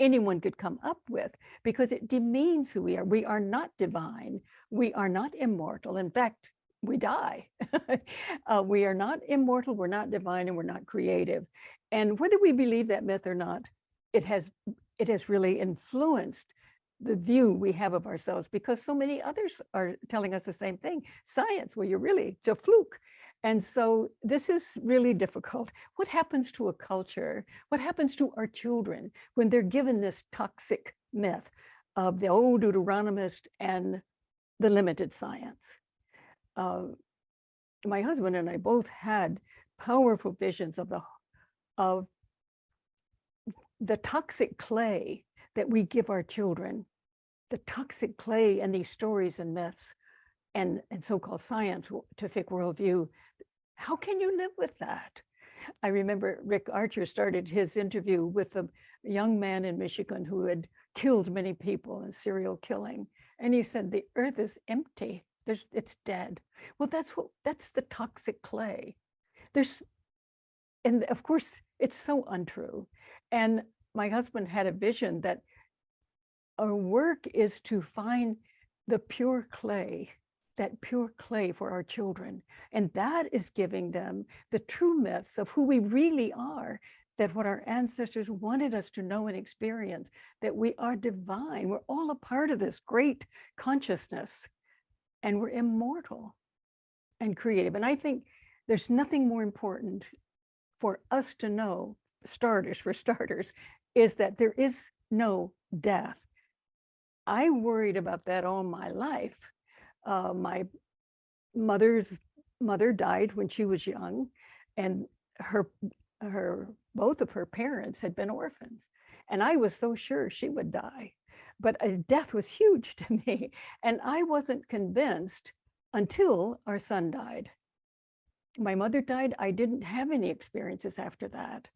Speaker 2: anyone could come up with, because it demeans who we are. We are not divine. We are not immortal. In fact, we die. We are not immortal, we're not divine, and we're not creative. And whether we believe that myth or not, it has really influenced the view we have of ourselves, because so many others are telling us the same thing. Science, well, it's a fluke. And so this is really difficult. What happens to a culture? What happens to our children when they're given this toxic myth of the old Deuteronomist and the limited science? My husband and I both had powerful visions of the toxic clay that we give our children, the toxic clay and these stories and myths and so-called scientific worldview. How can you live with that? I remember Rick Archer started his interview with a young man in Michigan who had killed many people in serial killing. And he said, the earth is empty. It's dead. Well, that's the toxic clay. And of course, it's so untrue. And my husband had a vision that our work is to find the pure clay, that pure clay for our children. And that is giving them the true myths of who we really are, that what our ancestors wanted us to know and experience, that we are divine. We're all a part of this great consciousness, and we're immortal and creative. And I think there's nothing more important for us to know, for starters, is that there is no death. I worried about that all my life. My mother's mother died when she was young, and both of her parents had been orphans. And I was so sure she would die. But death was huge to me. And I wasn't convinced until our son died. My mother died. I didn't have any experiences after that,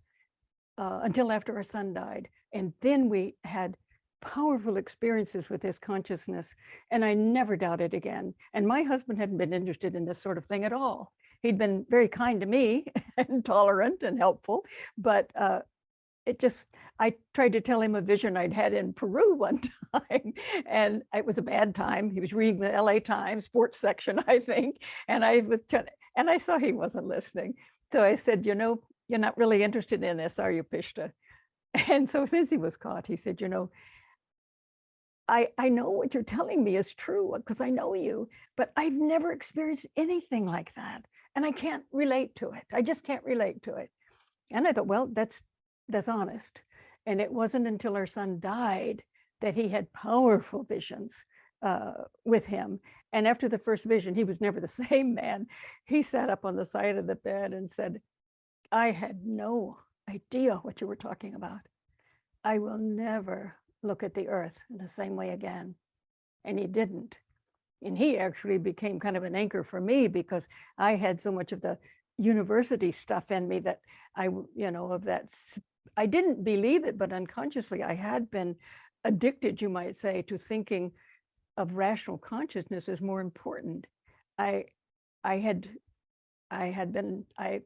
Speaker 2: until after our son died. And then we had powerful experiences with his consciousness, and I never doubted again. And my husband hadn't been interested in this sort of thing at all. He'd been very kind to me and tolerant and helpful, but I tried to tell him a vision I'd had in Peru one time, and it was a bad time. He was reading the LA Times sports section, I think, and I saw he wasn't listening. So I said, you know, you're not really interested in this, are you, Pishta? And so since he was caught, he said, you know, I know what you're telling me is true because I know you, but I've never experienced anything like that. And I can't relate to it. I just can't relate to it. And I thought, well, that's honest. And it wasn't until our son died that he had powerful visions with him. And after the first vision, he was never the same man. He sat up on the side of the bed and said, I had no idea what you were talking about. I will never look at the earth in the same way again. And he didn't. And he actually became kind of an anchor for me because I had so much of the university stuff in me that I didn't believe it, but unconsciously I had been addicted, you might say, to thinking of rational consciousness as more important. I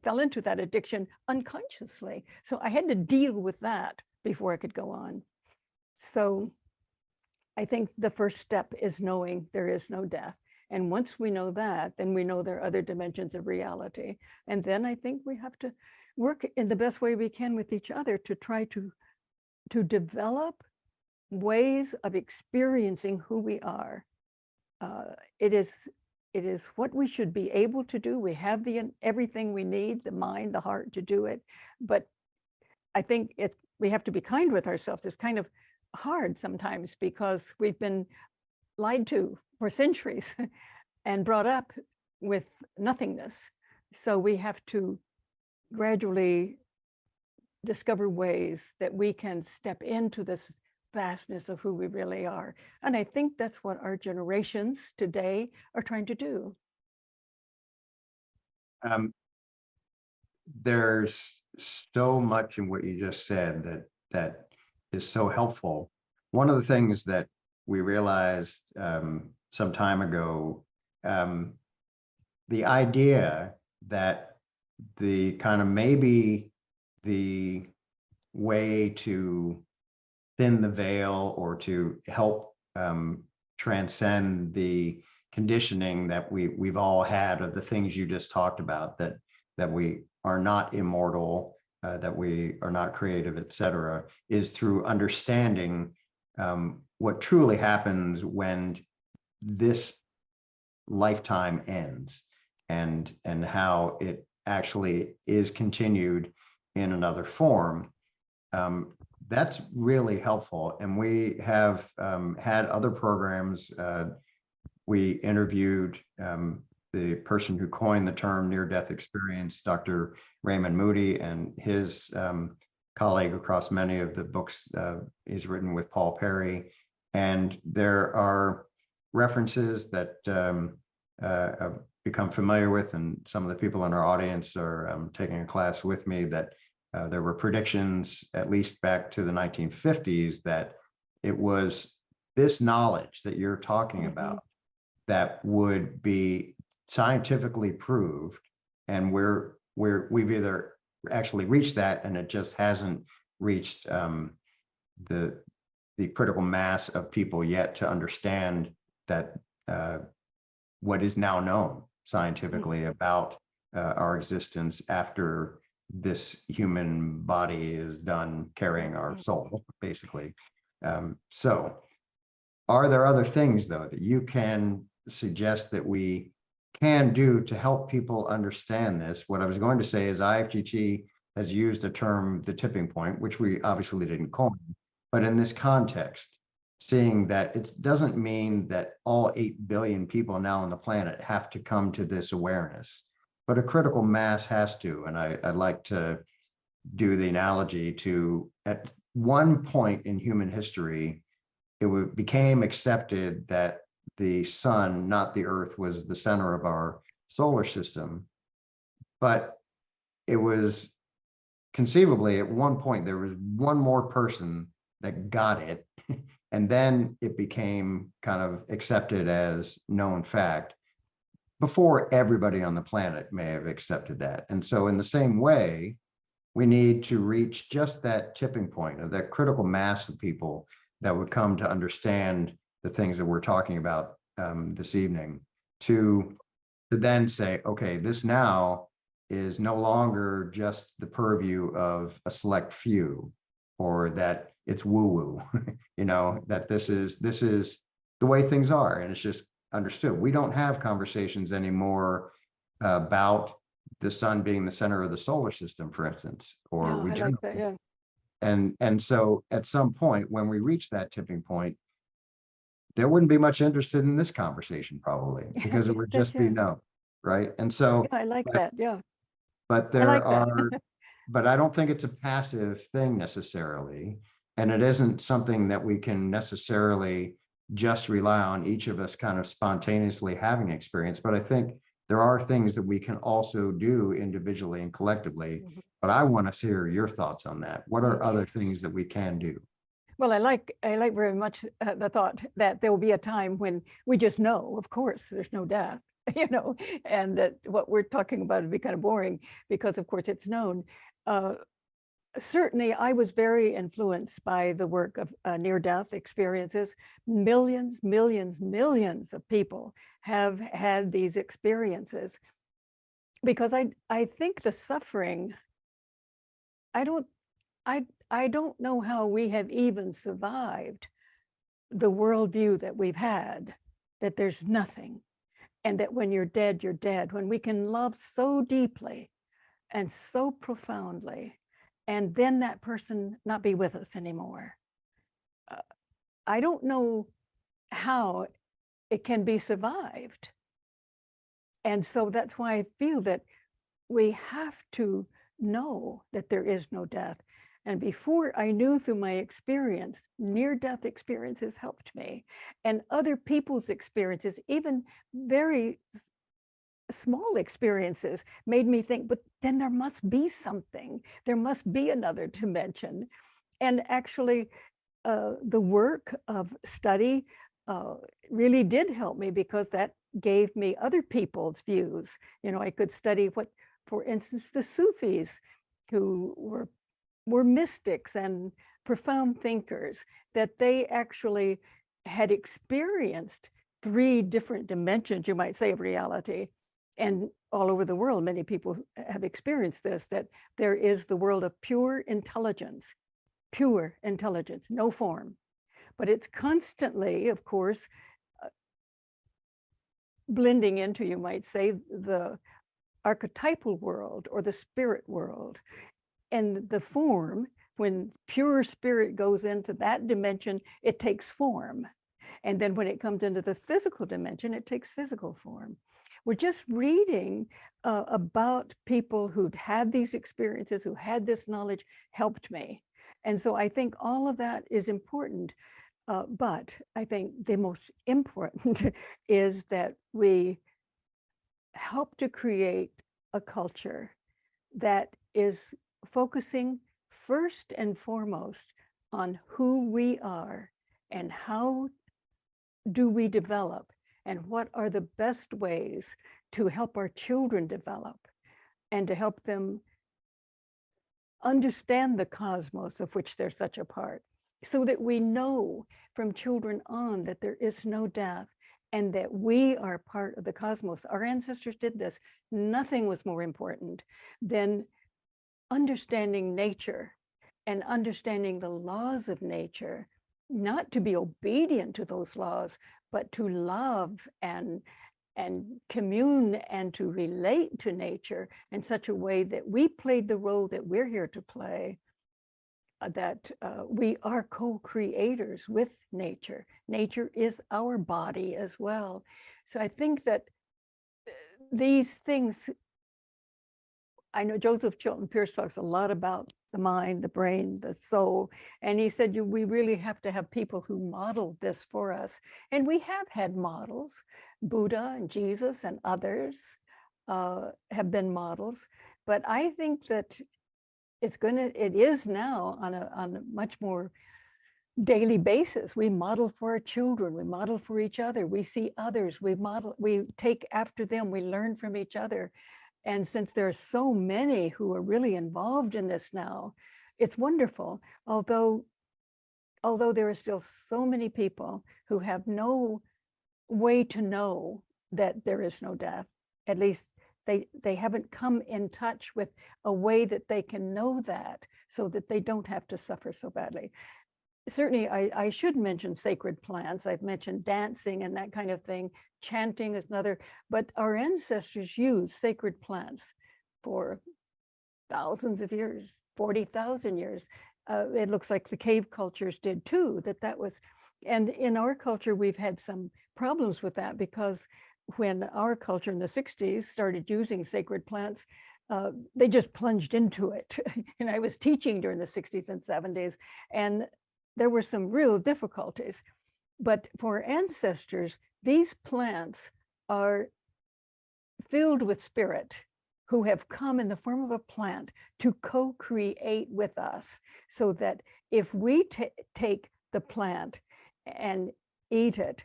Speaker 2: fell into that addiction unconsciously. So I had to deal with that before I could go on. So I think the first step is knowing there is no death. And once we know that, then we know there are other dimensions of reality. And then I think we have to work in the best way we can with each other to try to develop ways of experiencing who we are. It is what we should be able to do. We have everything we need, the mind, the heart to do it. But I think we have to be kind with ourselves. It's kind of hard sometimes because we've been lied to for centuries and brought up with nothingness. So we have to gradually discover ways that we can step into this vastness of who we really are. And I think that's what our generations today are trying to do.
Speaker 1: There's so much in what you just said that is so helpful. One of the things that we realized some time ago, the idea that the kind of maybe the way to thin the veil or to help transcend the conditioning that we've all had of the things you just talked about, that we are not immortal, that we are not creative, etc., is through understanding what truly happens when this lifetime ends, and how it actually is continued in another form. That's really helpful. And we have had other programs. We interviewed the person who coined the term near-death experience, Dr. Raymond Moody, and his colleague across many of the books he's written with Paul Perry. And there are references that I've become familiar with, and some of the people in our audience are taking a class with me, that there were predictions, at least back to the 1950s, that it was this knowledge that you're talking about that would be scientifically proved, and we've either actually reached that, and it just hasn't reached the critical mass of people yet to understand that what is now known scientifically about our existence after this human body is done carrying our soul, basically. So are there other things, though, that you can suggest that we can do to help people understand this? What I was going to say is IFGT has used the term the tipping point, which we obviously didn't coin, but in this context, seeing that it doesn't mean that all 8 billion people now on the planet have to come to this awareness, but a critical mass has to. And I'd like to do the analogy to, at one point in human history, it became accepted that the sun, not the earth, was the center of our solar system. But it was conceivably at one point, there was one more person that got it. And then it became kind of accepted as known fact before everybody on the planet may have accepted that. And so in the same way, we need to reach just that tipping point of that critical mass of people that would come to understand the things that we're talking about this evening, to then say, okay, this now is no longer just the purview of a select few, or that it's woo-woo, you know, that this is the way things are, and it's just understood. We don't have conversations anymore about the sun being the center of the solar system, for instance, or
Speaker 2: Yeah,
Speaker 1: we
Speaker 2: I
Speaker 1: generally,
Speaker 2: like that. Yeah.
Speaker 1: and so at some point when we reach that tipping point, there wouldn't be much interested in this conversation probably, because it would
Speaker 2: That's
Speaker 1: just be
Speaker 2: it.
Speaker 1: no, right? And so,
Speaker 2: Yeah, I like that. Yeah,
Speaker 1: but
Speaker 2: I
Speaker 1: there
Speaker 2: like that.
Speaker 1: are, but I don't think it's a passive thing necessarily. And it isn't something that we can necessarily just rely on each of us kind of spontaneously having experience. But I think there are things that we can also do individually and collectively.
Speaker 2: Mhm.
Speaker 1: But I want to hear your thoughts on that. What are other things that we can do?
Speaker 2: Well, I like very much the thought that there will be a time when we just know, of course, there's no death, you know, and that what we're talking about would be kind of boring because, of course, it's known. Certainly, I was very influenced by the work of near-death experiences. Millions, millions, millions of people have had these experiences because I think the suffering, I don't know how we have even survived the worldview that we've had, that there's nothing, and that when you're dead, you're dead. When we can love so deeply and so profoundly, and then that person not be with us anymore. I don't know how it can be survived. And so that's why I feel that we have to know that there is no death. And before I knew through my experience, near-death experiences helped me. And other people's experiences, even very small experiences, made me think, but then there must be something. There must be another dimension. And actually, the work of study really did help me, because that gave me other people's views. You know, I could study what, for instance, the Sufis, who were mystics and profound thinkers, that they actually had experienced 3 different dimensions, you might say, of reality. And all over the world, many people have experienced this, that there is the world of pure intelligence, no form. But it's constantly, of course, blending into, you might say, the archetypal world or the spirit world. And the form, when pure spirit goes into that dimension, it takes form. And then when it comes into the physical dimension, it takes physical form. We're just reading about people who'd had these experiences, who had this knowledge, helped me. And so I think all of that is important. But I think the most important is that we help to create a culture that is focusing first and foremost on who we are and how do we develop, and what are the best ways to help our children develop and to help them understand the cosmos of which they're such a part, so that we know from children on that there is no death and that we are part of the cosmos. Our ancestors did this. Nothing was more important than understanding nature and understanding the laws of nature, not to be obedient to those laws, but to love and commune and to relate to nature in such a way that we played the role that we're here to play, that we are co-creators with nature. Nature is our body as well. So I think that these things, I know Joseph Chilton Pearce talks a lot about the mind, the brain, the soul. And he said, we really have to have people who model this for us. And we have had models. Buddha and Jesus and others have been models. But I think that it is now on a much more daily basis. We model for our children, we model for each other, we see others, we take after them, we learn from each other. And since there are so many who are really involved in this now, it's wonderful. Although there are still so many people who have no way to know that there is no death. At least they haven't come in touch with a way that they can know that, so that they don't have to suffer so badly. Certainly, I should mention sacred plants. I've mentioned dancing and that kind of thing. Chanting is another, but our ancestors used sacred plants for thousands of years, 40,000 years. It looks like the cave cultures did too, that was, and in our culture, we've had some problems with that, because when our culture in the 60s started using sacred plants, they just plunged into it. And I was teaching during the 60s and 70s, and there were some real difficulties. But for ancestors, these plants are filled with spirit, who have come in the form of a plant to co-create with us, so that if we take the plant and eat it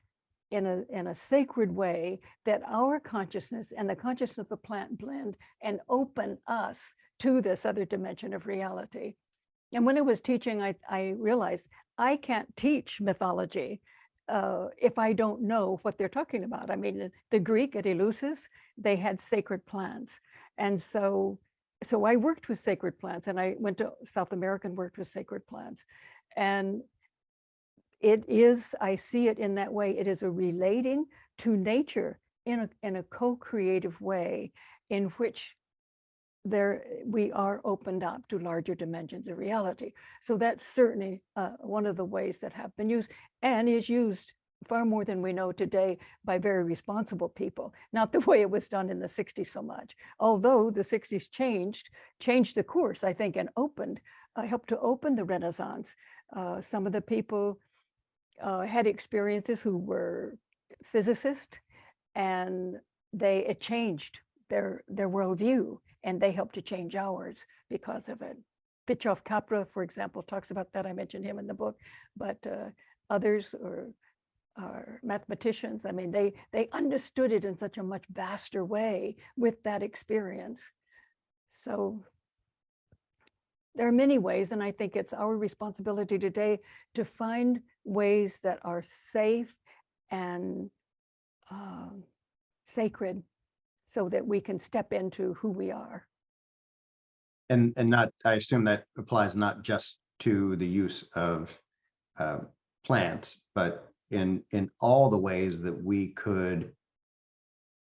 Speaker 2: in a sacred way, that our consciousness and the consciousness of the plant blend and open us to this other dimension of reality. And when I was teaching, I realized I can't teach mythology if I don't know what they're talking about. I mean, the Greek at Eleusis, they had sacred plants. And so I worked with sacred plants, and I went to South America and worked with sacred plants. And it is, I see it in that way. It is a relating to nature in a co-creative way, in which we are opened up to larger dimensions of reality. So that's certainly one of the ways that have been used, and is used far more than we know today by very responsible people, not the way it was done in the 60s so much. Although the 60s changed the course, I think, and helped to open the Renaissance. Some of the people had experiences who were physicists, and it changed their worldview, and they helped to change ours because of it. Fritjof Capra, for example, talks about that. I mentioned him in the book, but others are mathematicians. I mean, they understood it in such a much vaster way with that experience. So there are many ways, and I think it's our responsibility today to find ways that are safe and sacred, so that we can step into who we are.
Speaker 1: And not, I assume that applies not just to the use of plants, but in all the ways that we could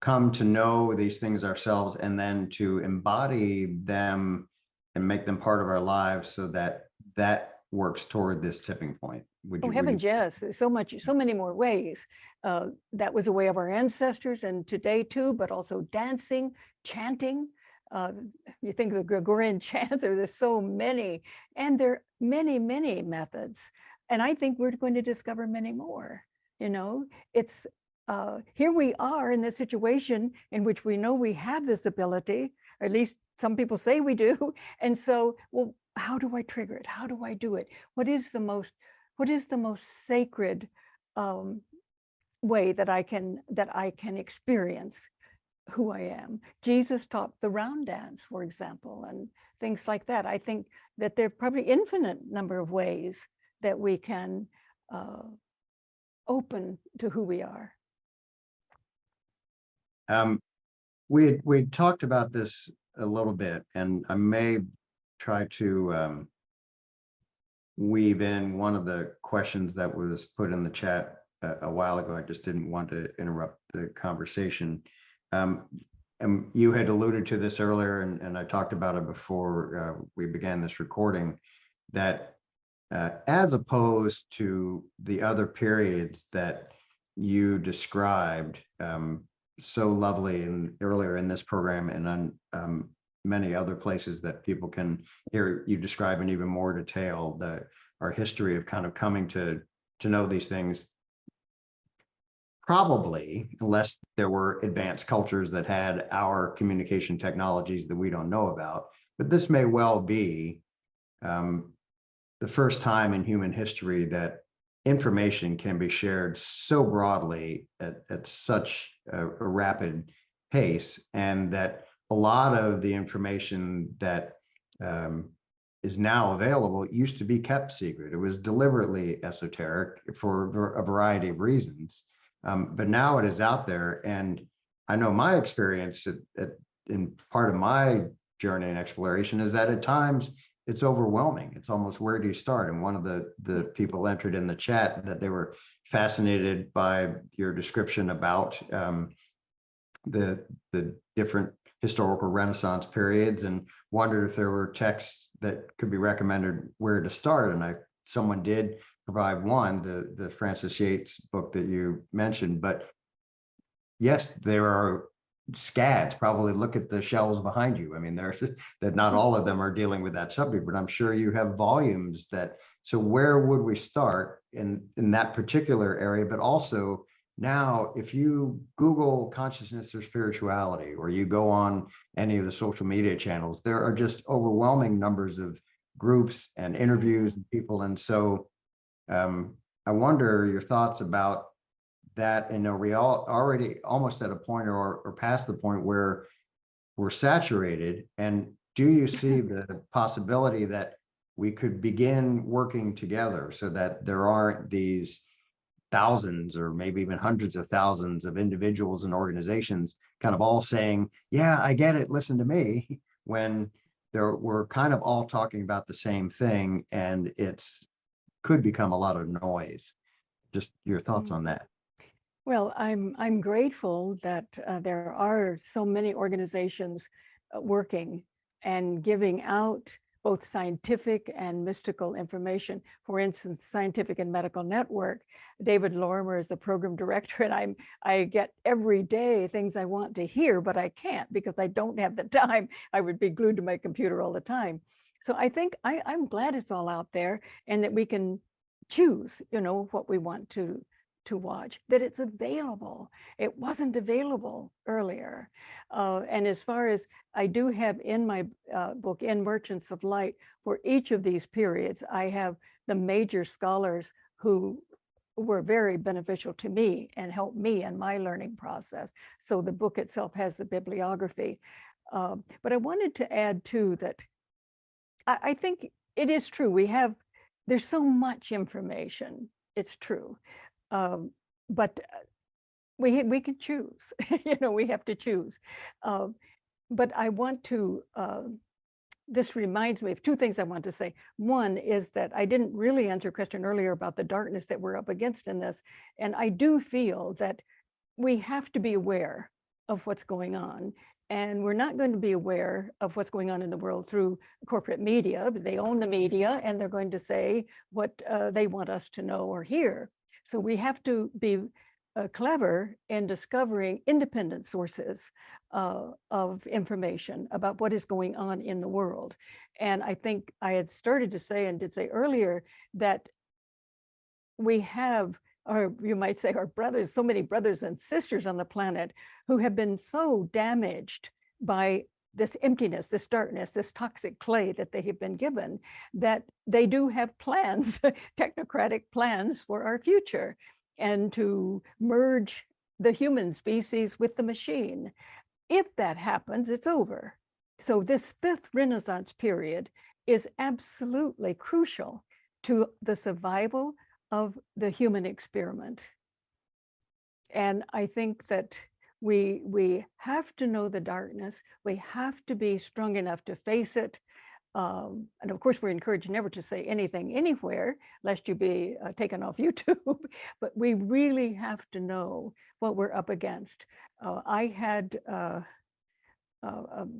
Speaker 1: come to know these things ourselves, and then to embody them and make them part of our lives, so that works toward this tipping point.
Speaker 2: Oh, heavens, yes. There's so many more ways. That was a way of our ancestors, and today too, but also dancing, chanting. You think of the Gregorian chants, there's so many, and there are many, many methods. And I think we're going to discover many more. You know, it's here we are in this situation in which we know we have this ability, or at least some people say we do. And so, well, how do I trigger it? How do I do it? What is the most sacred way that I can experience who I am? Jesus taught the round dance, for example, and things like that. I think that there are probably infinite number of ways that we can open to who we are.
Speaker 1: We talked about this a little bit, and I may try to weave in one of the questions that was put in the chat a while ago. I just didn't want to interrupt the conversation. And you had alluded to this earlier, and I talked about it before we began this recording, that as opposed to the other periods that you described so lovely and earlier in this program and on many other places that people can hear you describe in even more detail, our history of kind of coming to know these things, probably, unless there were advanced cultures that had our communication technologies that we don't know about. But this may well be the first time in human history that information can be shared so broadly at such a rapid pace, and that a lot of the information that is now available used to be kept secret. It was deliberately esoteric for a variety of reasons. But now it is out there. And I know my experience in part of my journey and exploration is that at times it's overwhelming. It's almost, where do you start? And one of the people entered in the chat that they were fascinated by your description about the different historical Renaissance periods, and wondered if there were texts that could be recommended where to start. And someone did provide one, the Francis Yates book that you mentioned. But yes, there are scads. Probably look at the shelves behind you. I mean, that not all of them are dealing with that subject, but I'm sure you have volumes that. So where would we start in that particular area? But also now, if you Google consciousness or spirituality, or you go on any of the social media channels, there are just overwhelming numbers of groups and interviews and people. And so I wonder your thoughts about that. And are we all already almost at a point or past the point where we're saturated? And do you see the possibility that we could begin working together so that there aren't these thousands or maybe even hundreds of thousands of individuals and organizations kind of all saying, yeah, I get it, listen to me, when we're kind of all talking about the same thing, and could become a lot of noise? Just your thoughts on that.
Speaker 2: Well, I'm grateful that there are so many organizations working and giving out both scientific and mystical information. For instance, Scientific and Medical Network, David Lorimer is the program director, and I get every day things I want to hear, but I can't because I don't have the time. I would be glued to my computer all the time. So I think I'm glad it's all out there, and that we can choose, what we want to watch, that it's available. It wasn't available earlier. And as far as I do have in my book, In Merchants of Light, for each of these periods, I have the major scholars who were very beneficial to me and helped me in my learning process. So the book itself has the bibliography. But I wanted to add too that I think it is true. There's so much information. It's true. But we can choose, we have to choose. But I want to, this reminds me of two things I want to say. One is that I didn't really answer a question earlier about the darkness that we're up against in this. And I do feel that we have to be aware of what's going on. And we're not going to be aware of what's going on in the world through corporate media. They own the media, and they're going to say what they want us to know or hear. So we have to be clever in discovering independent sources of information about what is going on in the world. And I think I had started to say, and did say earlier, that we have, or you might say our brothers, so many brothers and sisters on the planet who have been so damaged by this emptiness, this darkness, this toxic clay that they have been given, that they do have plans, technocratic plans for our future, and to merge the human species with the machine. If that happens, it's over. So this fifth Renaissance period is absolutely crucial to the survival of the human experiment. And I think that we have to know the darkness. We have to be strong enough to face it. And of course, we're encouraged never to say anything anywhere, lest you be taken off YouTube. But we really have to know what we're up against. I had a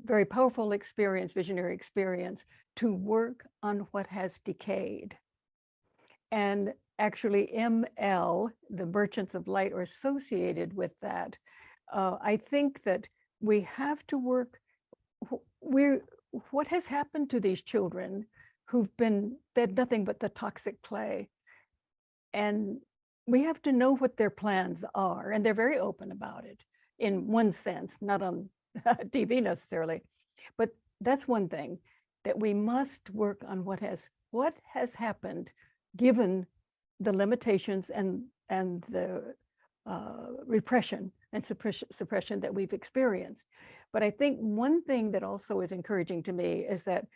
Speaker 2: very powerful experience, visionary experience, to work on what has decayed. And actually ML, the merchants of light, are associated with that. I think that we have to work, what has happened to these children who've been fed nothing but the toxic clay? And we have to know what their plans are, and they're very open about it in one sense, not on TV necessarily, but that's one thing, that we must work on what has happened given the limitations and the repression and suppression that we've experienced. But I think one thing that also is encouraging to me is that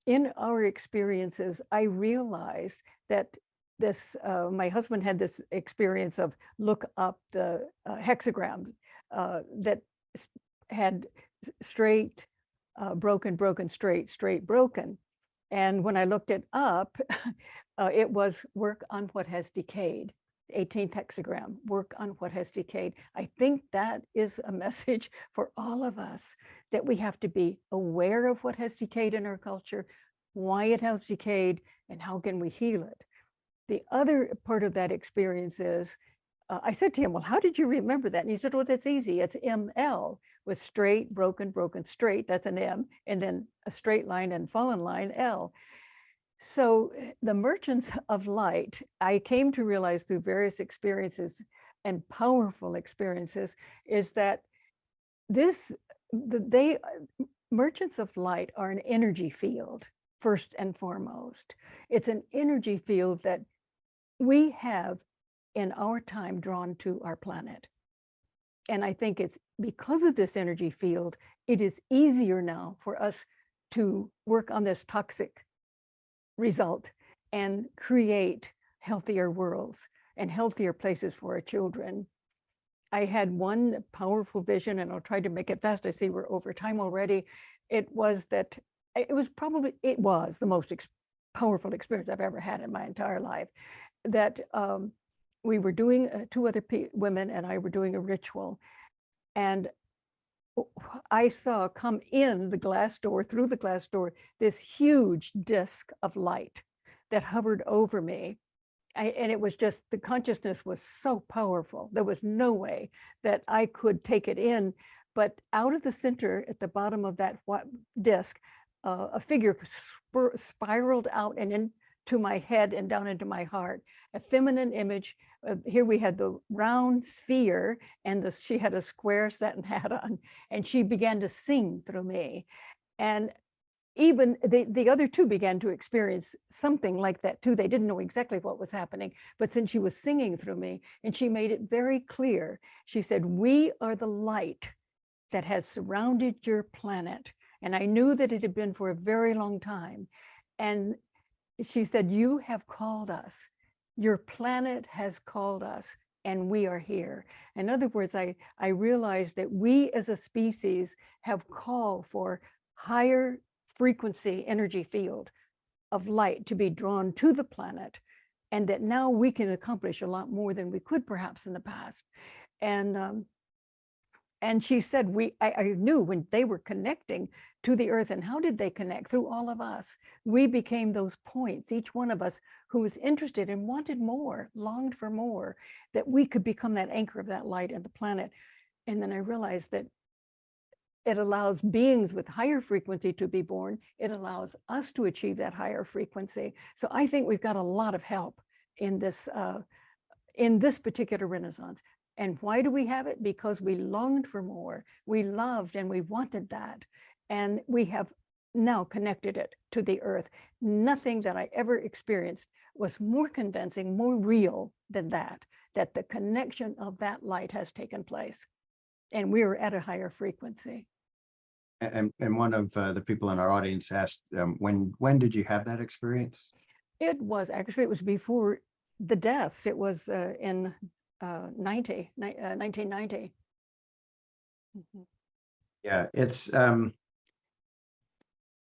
Speaker 2: in our experiences, I realized that this, my husband had this experience of look up the hexagram that had straight, broken, broken, straight, straight, broken. And when I looked it up, it was work on what has decayed. 18th hexagram, work on what has decayed. I think that is a message for all of us, that we have to be aware of what has decayed in our culture, why it has decayed, and how can we heal it. The other part of that experience is, I said to him, well, how did you remember that? And he said, well, that's easy. It's ML, with straight, broken, broken, straight, that's an M, and then a straight line and fallen line, L. So the merchants of light, I came to realize through various experiences and powerful experiences, is that merchants of light are an energy field, first and foremost. It's an energy field that we have in our time drawn to our planet. And I think it's because of this energy field, it is easier now for us to work on this toxic result and create healthier worlds and healthier places for our children. I had one powerful vision, and I'll try to make it fast. I see we're over time already. It was that it was the most powerful experience I've ever had in my entire life. That we were doing, two other women and I were doing a ritual, and I saw come in the glass door, through the glass door, this huge disc of light that hovered over me. And it was just, the consciousness was so powerful. There was no way that I could take it in. But out of the center, at the bottom of that disc, a figure spiraled out and into my head and down into my heart, a feminine image. Here we had the round sphere, and she had a square satin hat on, and she began to sing through me. And even the other two began to experience something like that too. They didn't know exactly what was happening, but since she was singing through me, and she made it very clear, she said, "We are the light that has surrounded your planet." And I knew that it had been for a very long time. And she said, "You have called us. Your planet has called us, and we are here." In other words, I realized that we as a species have called for higher frequency energy field of light to be drawn to the planet, and that now we can accomplish a lot more than we could perhaps in the past. And she said, I knew when they were connecting to the earth. And how did they connect? Through all of us. We became those points, each one of us who was interested and wanted more, longed for more, that we could become that anchor of that light in the planet. And then I realized that it allows beings with higher frequency to be born. It allows us to achieve that higher frequency. So I think we've got a lot of help in this particular Renaissance. And why do we have it? Because we longed for more. We loved and we wanted that. And we have now connected it to the earth. Nothing that I ever experienced was more convincing, more real than that the connection of that light has taken place. And we are at a higher frequency.
Speaker 1: And one of the people in our audience asked, when did you have that experience?
Speaker 2: It was before the deaths. It was in 1990.
Speaker 1: Yeah, it's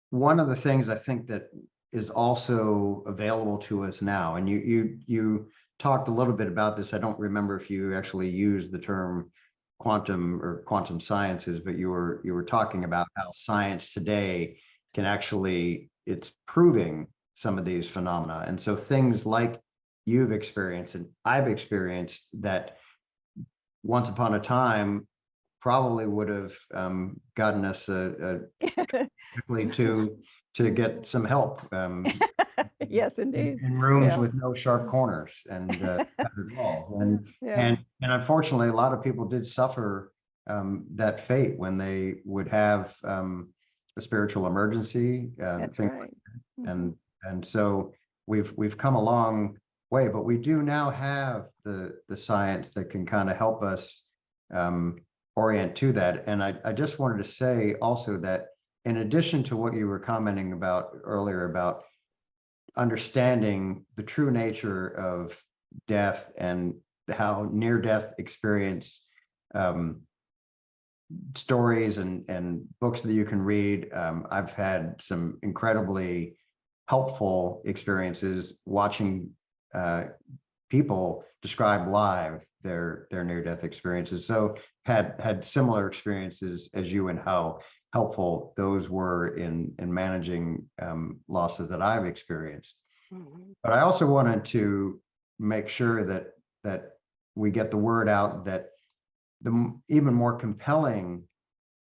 Speaker 1: one of the things I think that is also available to us now, and you talked a little bit about this. I don't remember if you actually used the term quantum or quantum sciences, but you were talking about how science today can actually, it's proving some of these phenomena. And so things like you've experienced and I've experienced that once upon a time probably would have gotten us to get some help
Speaker 2: Yes, indeed.
Speaker 1: in rooms
Speaker 2: Yeah.
Speaker 1: with no sharp corners and covered walls.
Speaker 2: Yeah.
Speaker 1: And unfortunately, a lot of people did suffer that fate when they would have a spiritual emergency.
Speaker 2: That's
Speaker 1: Things
Speaker 2: right.
Speaker 1: and so we've come a long way, but we do now have the science that can kind of help us orient to that. And I just wanted to say also that in addition to what you were commenting about earlier about understanding the true nature of death and how near-death experience stories and books that you can read. I've had some incredibly helpful experiences watching people describe live their near-death experiences. So had similar experiences as you, and how helpful those were in managing losses that I've experienced. But I also wanted to make sure that we get the word out that the even more compelling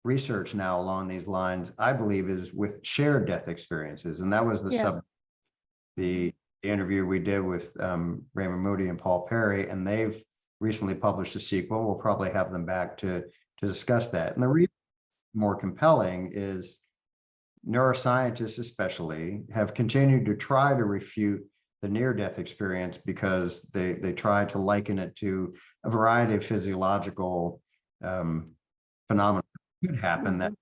Speaker 1: research now along these lines, I believe, is with shared death experiences. And that was the interview we did with Raymond Moody and Paul Perry, and they've recently published a sequel. We'll probably have them back to discuss that. And the reason more compelling is neuroscientists especially have continued to try to refute the near-death experience because they try to liken it to a variety of physiological phenomena that could happen that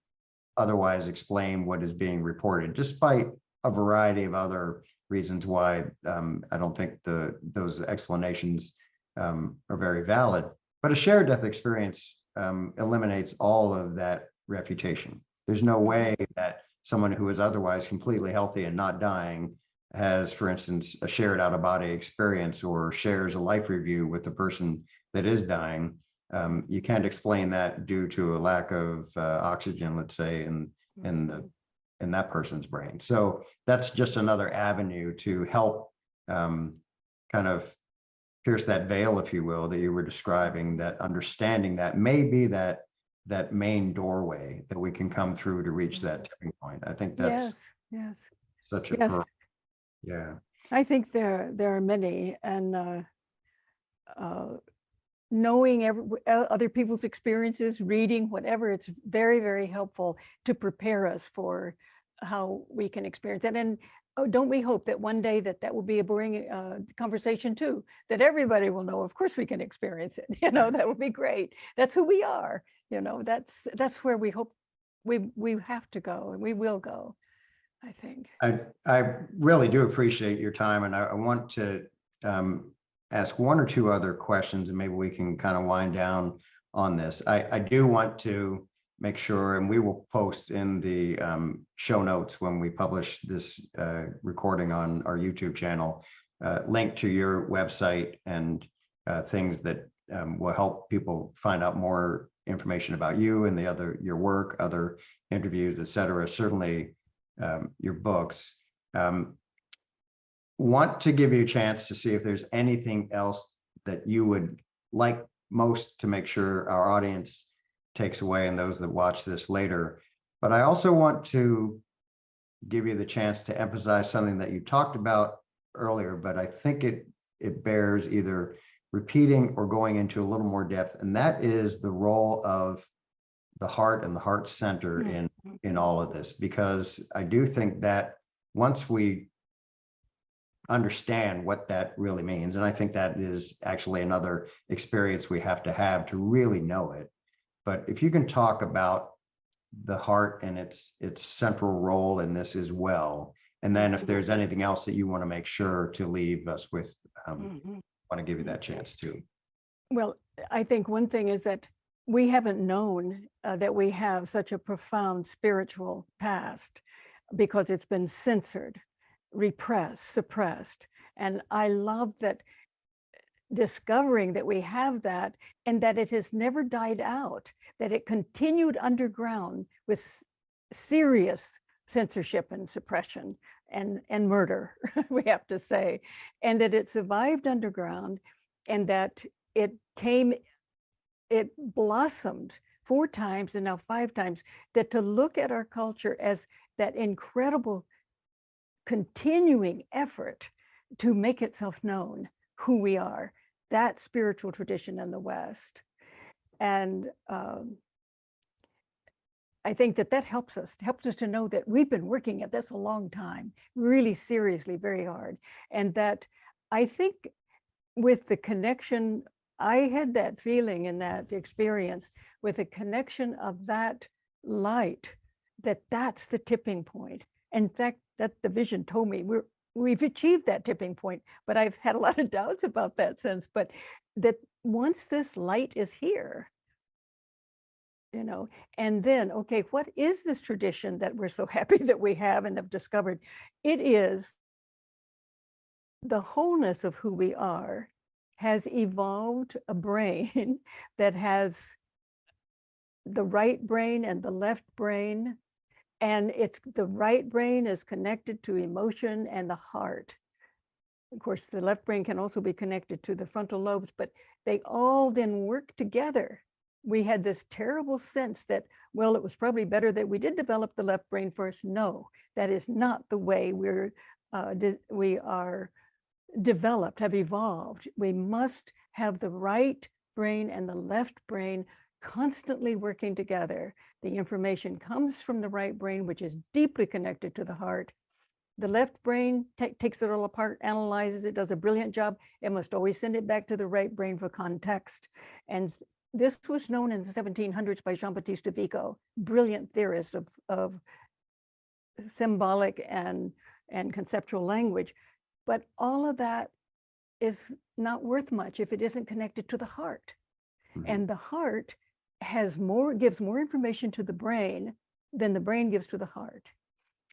Speaker 1: otherwise explain what is being reported, despite a variety of other reasons why I don't think those explanations are very valid. But a shared death experience eliminates all of that refutation. There's no way that someone who is otherwise completely healthy and not dying has, for instance, a shared out-of-body experience or shares a life review with the person that is dying. You can't explain that due to a lack of oxygen, let's say, in that person's brain. So that's just another avenue to help kind of pierce that veil, if you will, that you were describing, that understanding that may be that main doorway that we can come through to reach that tipping point. I think that's such a yeah.
Speaker 2: I think there are many, and knowing other people's experiences, reading, whatever, it's very, very helpful to prepare us for how we can experience it. And don't we hope that one day that will be a boring conversation too, that everybody will know, of course we can experience it. That would be great. That's who we are. That's where we hope we have to go, and we will go, I think.
Speaker 1: I really do appreciate your time, and I want to ask one or two other questions, and maybe we can kind of wind down on this. I do want to make sure, and we will post in the show notes when we publish this recording on our YouTube channel, link to your website and things that will help people find out more information about you and your work, other interviews, etc. Certainly your books. Want to give you a chance to see if there's anything else that you would like most to make sure our audience takes away, and those that watch this later. But I also want to give you the chance to emphasize something that you talked about earlier, but I think it bears either repeating or going into a little more depth, and that is the role of the heart and the heart center in all of this. Because I do think that once we understand what that really means, and I think that is actually another experience we have to really know it. But if you can talk about the heart and its central role in this as well, and then if there's anything else that you want to make sure to leave us with, I want to give you that chance too.
Speaker 2: Well, I think one thing is that we haven't known that we have such a profound spiritual past. because it's been censored, repressed, suppressed. And I love that, discovering that we have that, and that it has never died out, that it continued underground with serious censorship and suppression and murder, we have to say, and that it survived underground, and that it blossomed 4 times and now 5 times, that to look at our culture as that incredible continuing effort to make itself known, who we are, that spiritual tradition in the West. And I think that helps us to know that we've been working at this a long time, really seriously, very hard. And that I think with the connection, I had that feeling in that experience with the connection of that light, that's the tipping point. In fact, that the vision told me we've achieved that tipping point, but I've had a lot of doubts about that since. But that once this light is here, you know, and then, okay, what is this tradition that we're so happy that we have and have discovered? It is the wholeness of who we are has evolved a brain that has the right brain and the left brain. And it's the right brain is connected to emotion and the heart. Of course, the left brain can also be connected to the frontal lobes, but they all then work together. We had this terrible sense that, well, it was probably better that we did develop the left brain first. No, that is not the way we are developed, have evolved. We must have the right brain and the left brain constantly working together. The information comes from the right brain, which is deeply connected to the heart. The left brain takes it all apart, analyzes it, does a brilliant job. It must always send it back to the right brain for context. And this was known in the 1700s by Jean-Baptiste Vico, brilliant theorist of symbolic and conceptual language. But all of that is not worth much if it isn't connected to the heart. Mm-hmm. And the heart gives more information to the brain than the brain gives to the heart.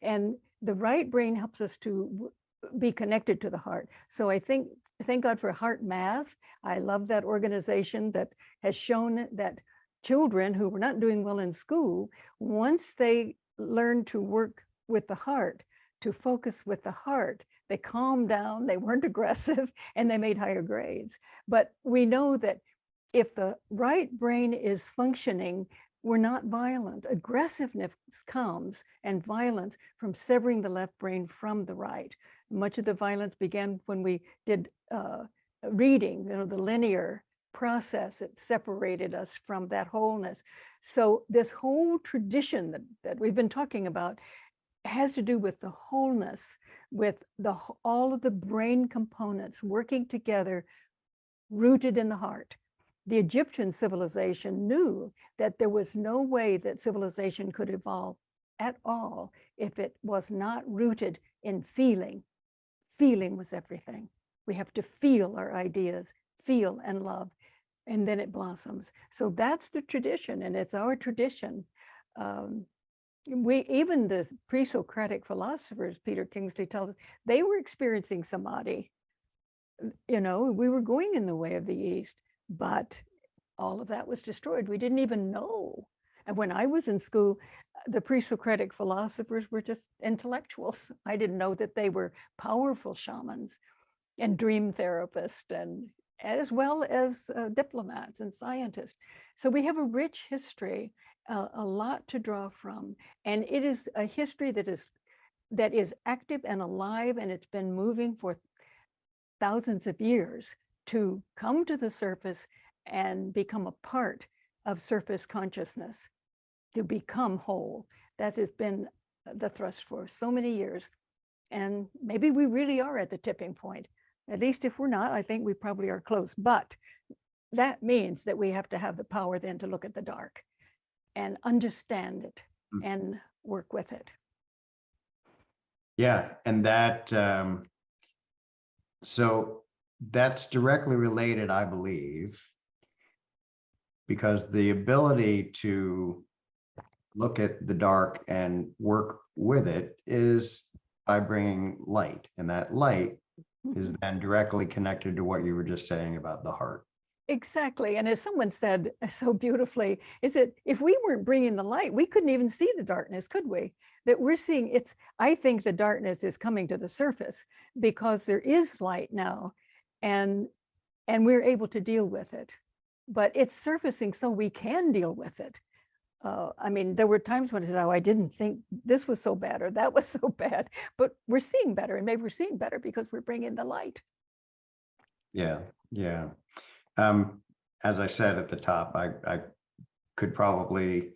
Speaker 2: And the right brain helps us to be connected to the heart. So I think, thank God for Heart Math. I love that organization that has shown that children who were not doing well in school, once they learn to work with the heart, to focus with the heart, they calmed down, they weren't aggressive, and they made higher grades. But we know that if the right brain is functioning, we're not violent. Aggressiveness comes, and violence, from severing the left brain from the right. Much of the violence began when we did reading, the linear process that separated us from that wholeness. So this whole tradition that we've been talking about has to do with the wholeness, with all of the brain components working together, rooted in the heart. The Egyptian civilization knew that there was no way that civilization could evolve at all if it was not rooted in feeling. Feeling was everything. We have to feel our ideas, feel and love, and then it blossoms. So that's the tradition, and it's our tradition. Even the pre-Socratic philosophers, Peter Kingsley tells us, they were experiencing samadhi. We were going in the way of the East, but all of that was destroyed. We didn't even know. And when I was in school, the pre-Socratic philosophers were just intellectuals. I didn't know that they were powerful shamans and dream therapists, and as well as diplomats and scientists. So we have a rich history, a lot to draw from. And it is a history that is active and alive, and it's been moving for thousands of years to come to the surface and become a part of surface consciousness, to become whole. That has been the thrust for so many years. And maybe we really are at the tipping point. At least if we're not, I think we probably are close. But that means that we have to have the power then to look at the dark and understand it and work with it.
Speaker 1: Yeah, and that, so that's directly related, I believe, because the ability to look at the dark and work with it is by bringing light. And that light is then directly connected to what you were just saying about the heart.
Speaker 2: Exactly. And as someone said so beautifully, is that if we weren't bringing the light, we couldn't even see the darkness, could we? That we're seeing it's, I think the darkness is coming to the surface because there is light now, and we're able to deal with it. But it's surfacing so we can deal with it. I mean, there were times when I said, oh, I didn't think this was so bad or that was so bad, but we're seeing better, and maybe we're seeing better because we're bringing the light.
Speaker 1: Yeah, yeah. As I said at the top, I could probably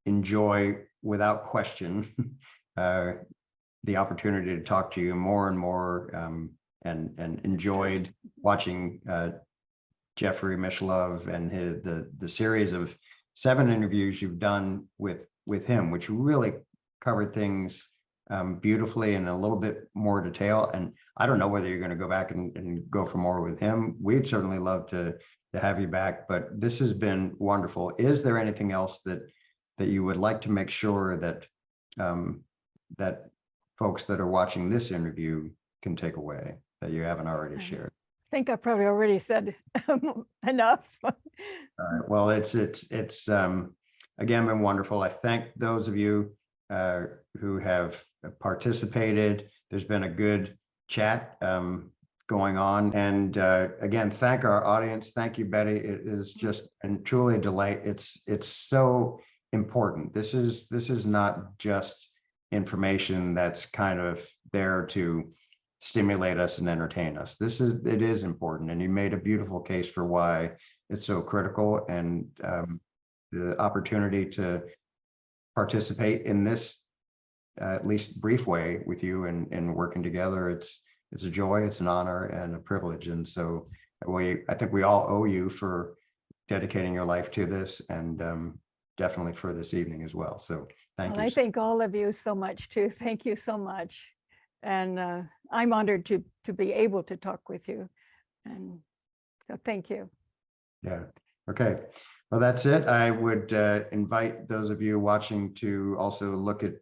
Speaker 1: enjoy without question the opportunity to talk to you more and more, and enjoyed watching Jeffrey Mishlove and the series of 7 interviews you've done with him, which really covered things beautifully and a little bit more detail. And I don't know whether you're going to go back and go for more with him. We'd certainly love to have you back, but this has been wonderful. Is there anything else that you would like to make sure that that folks that are watching this interview can take away that you haven't already shared?
Speaker 2: I think I probably already said enough.
Speaker 1: Well, it's again been wonderful. I thank those of you who have participated. There's been a good chat going on, and again, thank our audience. Thank you, Betty. It is just and truly a delight. It's so important. This is not just information that's kind of there to stimulate us and entertain us. It is important, and you made a beautiful case for why it's so critical, and the opportunity to participate in this at least brief way with you and working together. It's a joy, it's an honor, and a privilege. And so I think we all owe you for dedicating your life to this, and definitely for this evening as well. So thank you.
Speaker 2: I thank all of you so much too. Thank you so much. And I'm honored to be able to talk with you. And so thank you.
Speaker 1: Yeah. Okay. Well, that's it. I would invite those of you watching to also look at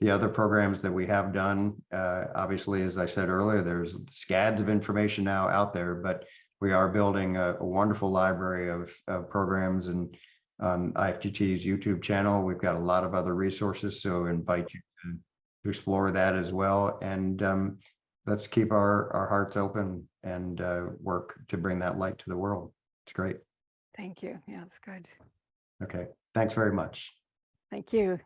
Speaker 1: the other programs that we have done. Obviously, as I said earlier, there's scads of information now out there, but we are building a wonderful library of programs, and on IFGT's YouTube channel, we've got a lot of other resources. So invite you to explore that as well. And let's keep our hearts open and work to bring that light to the world. It's great.
Speaker 2: Thank you. Yeah, that's good.
Speaker 1: Okay. Thanks very much.
Speaker 2: Thank you.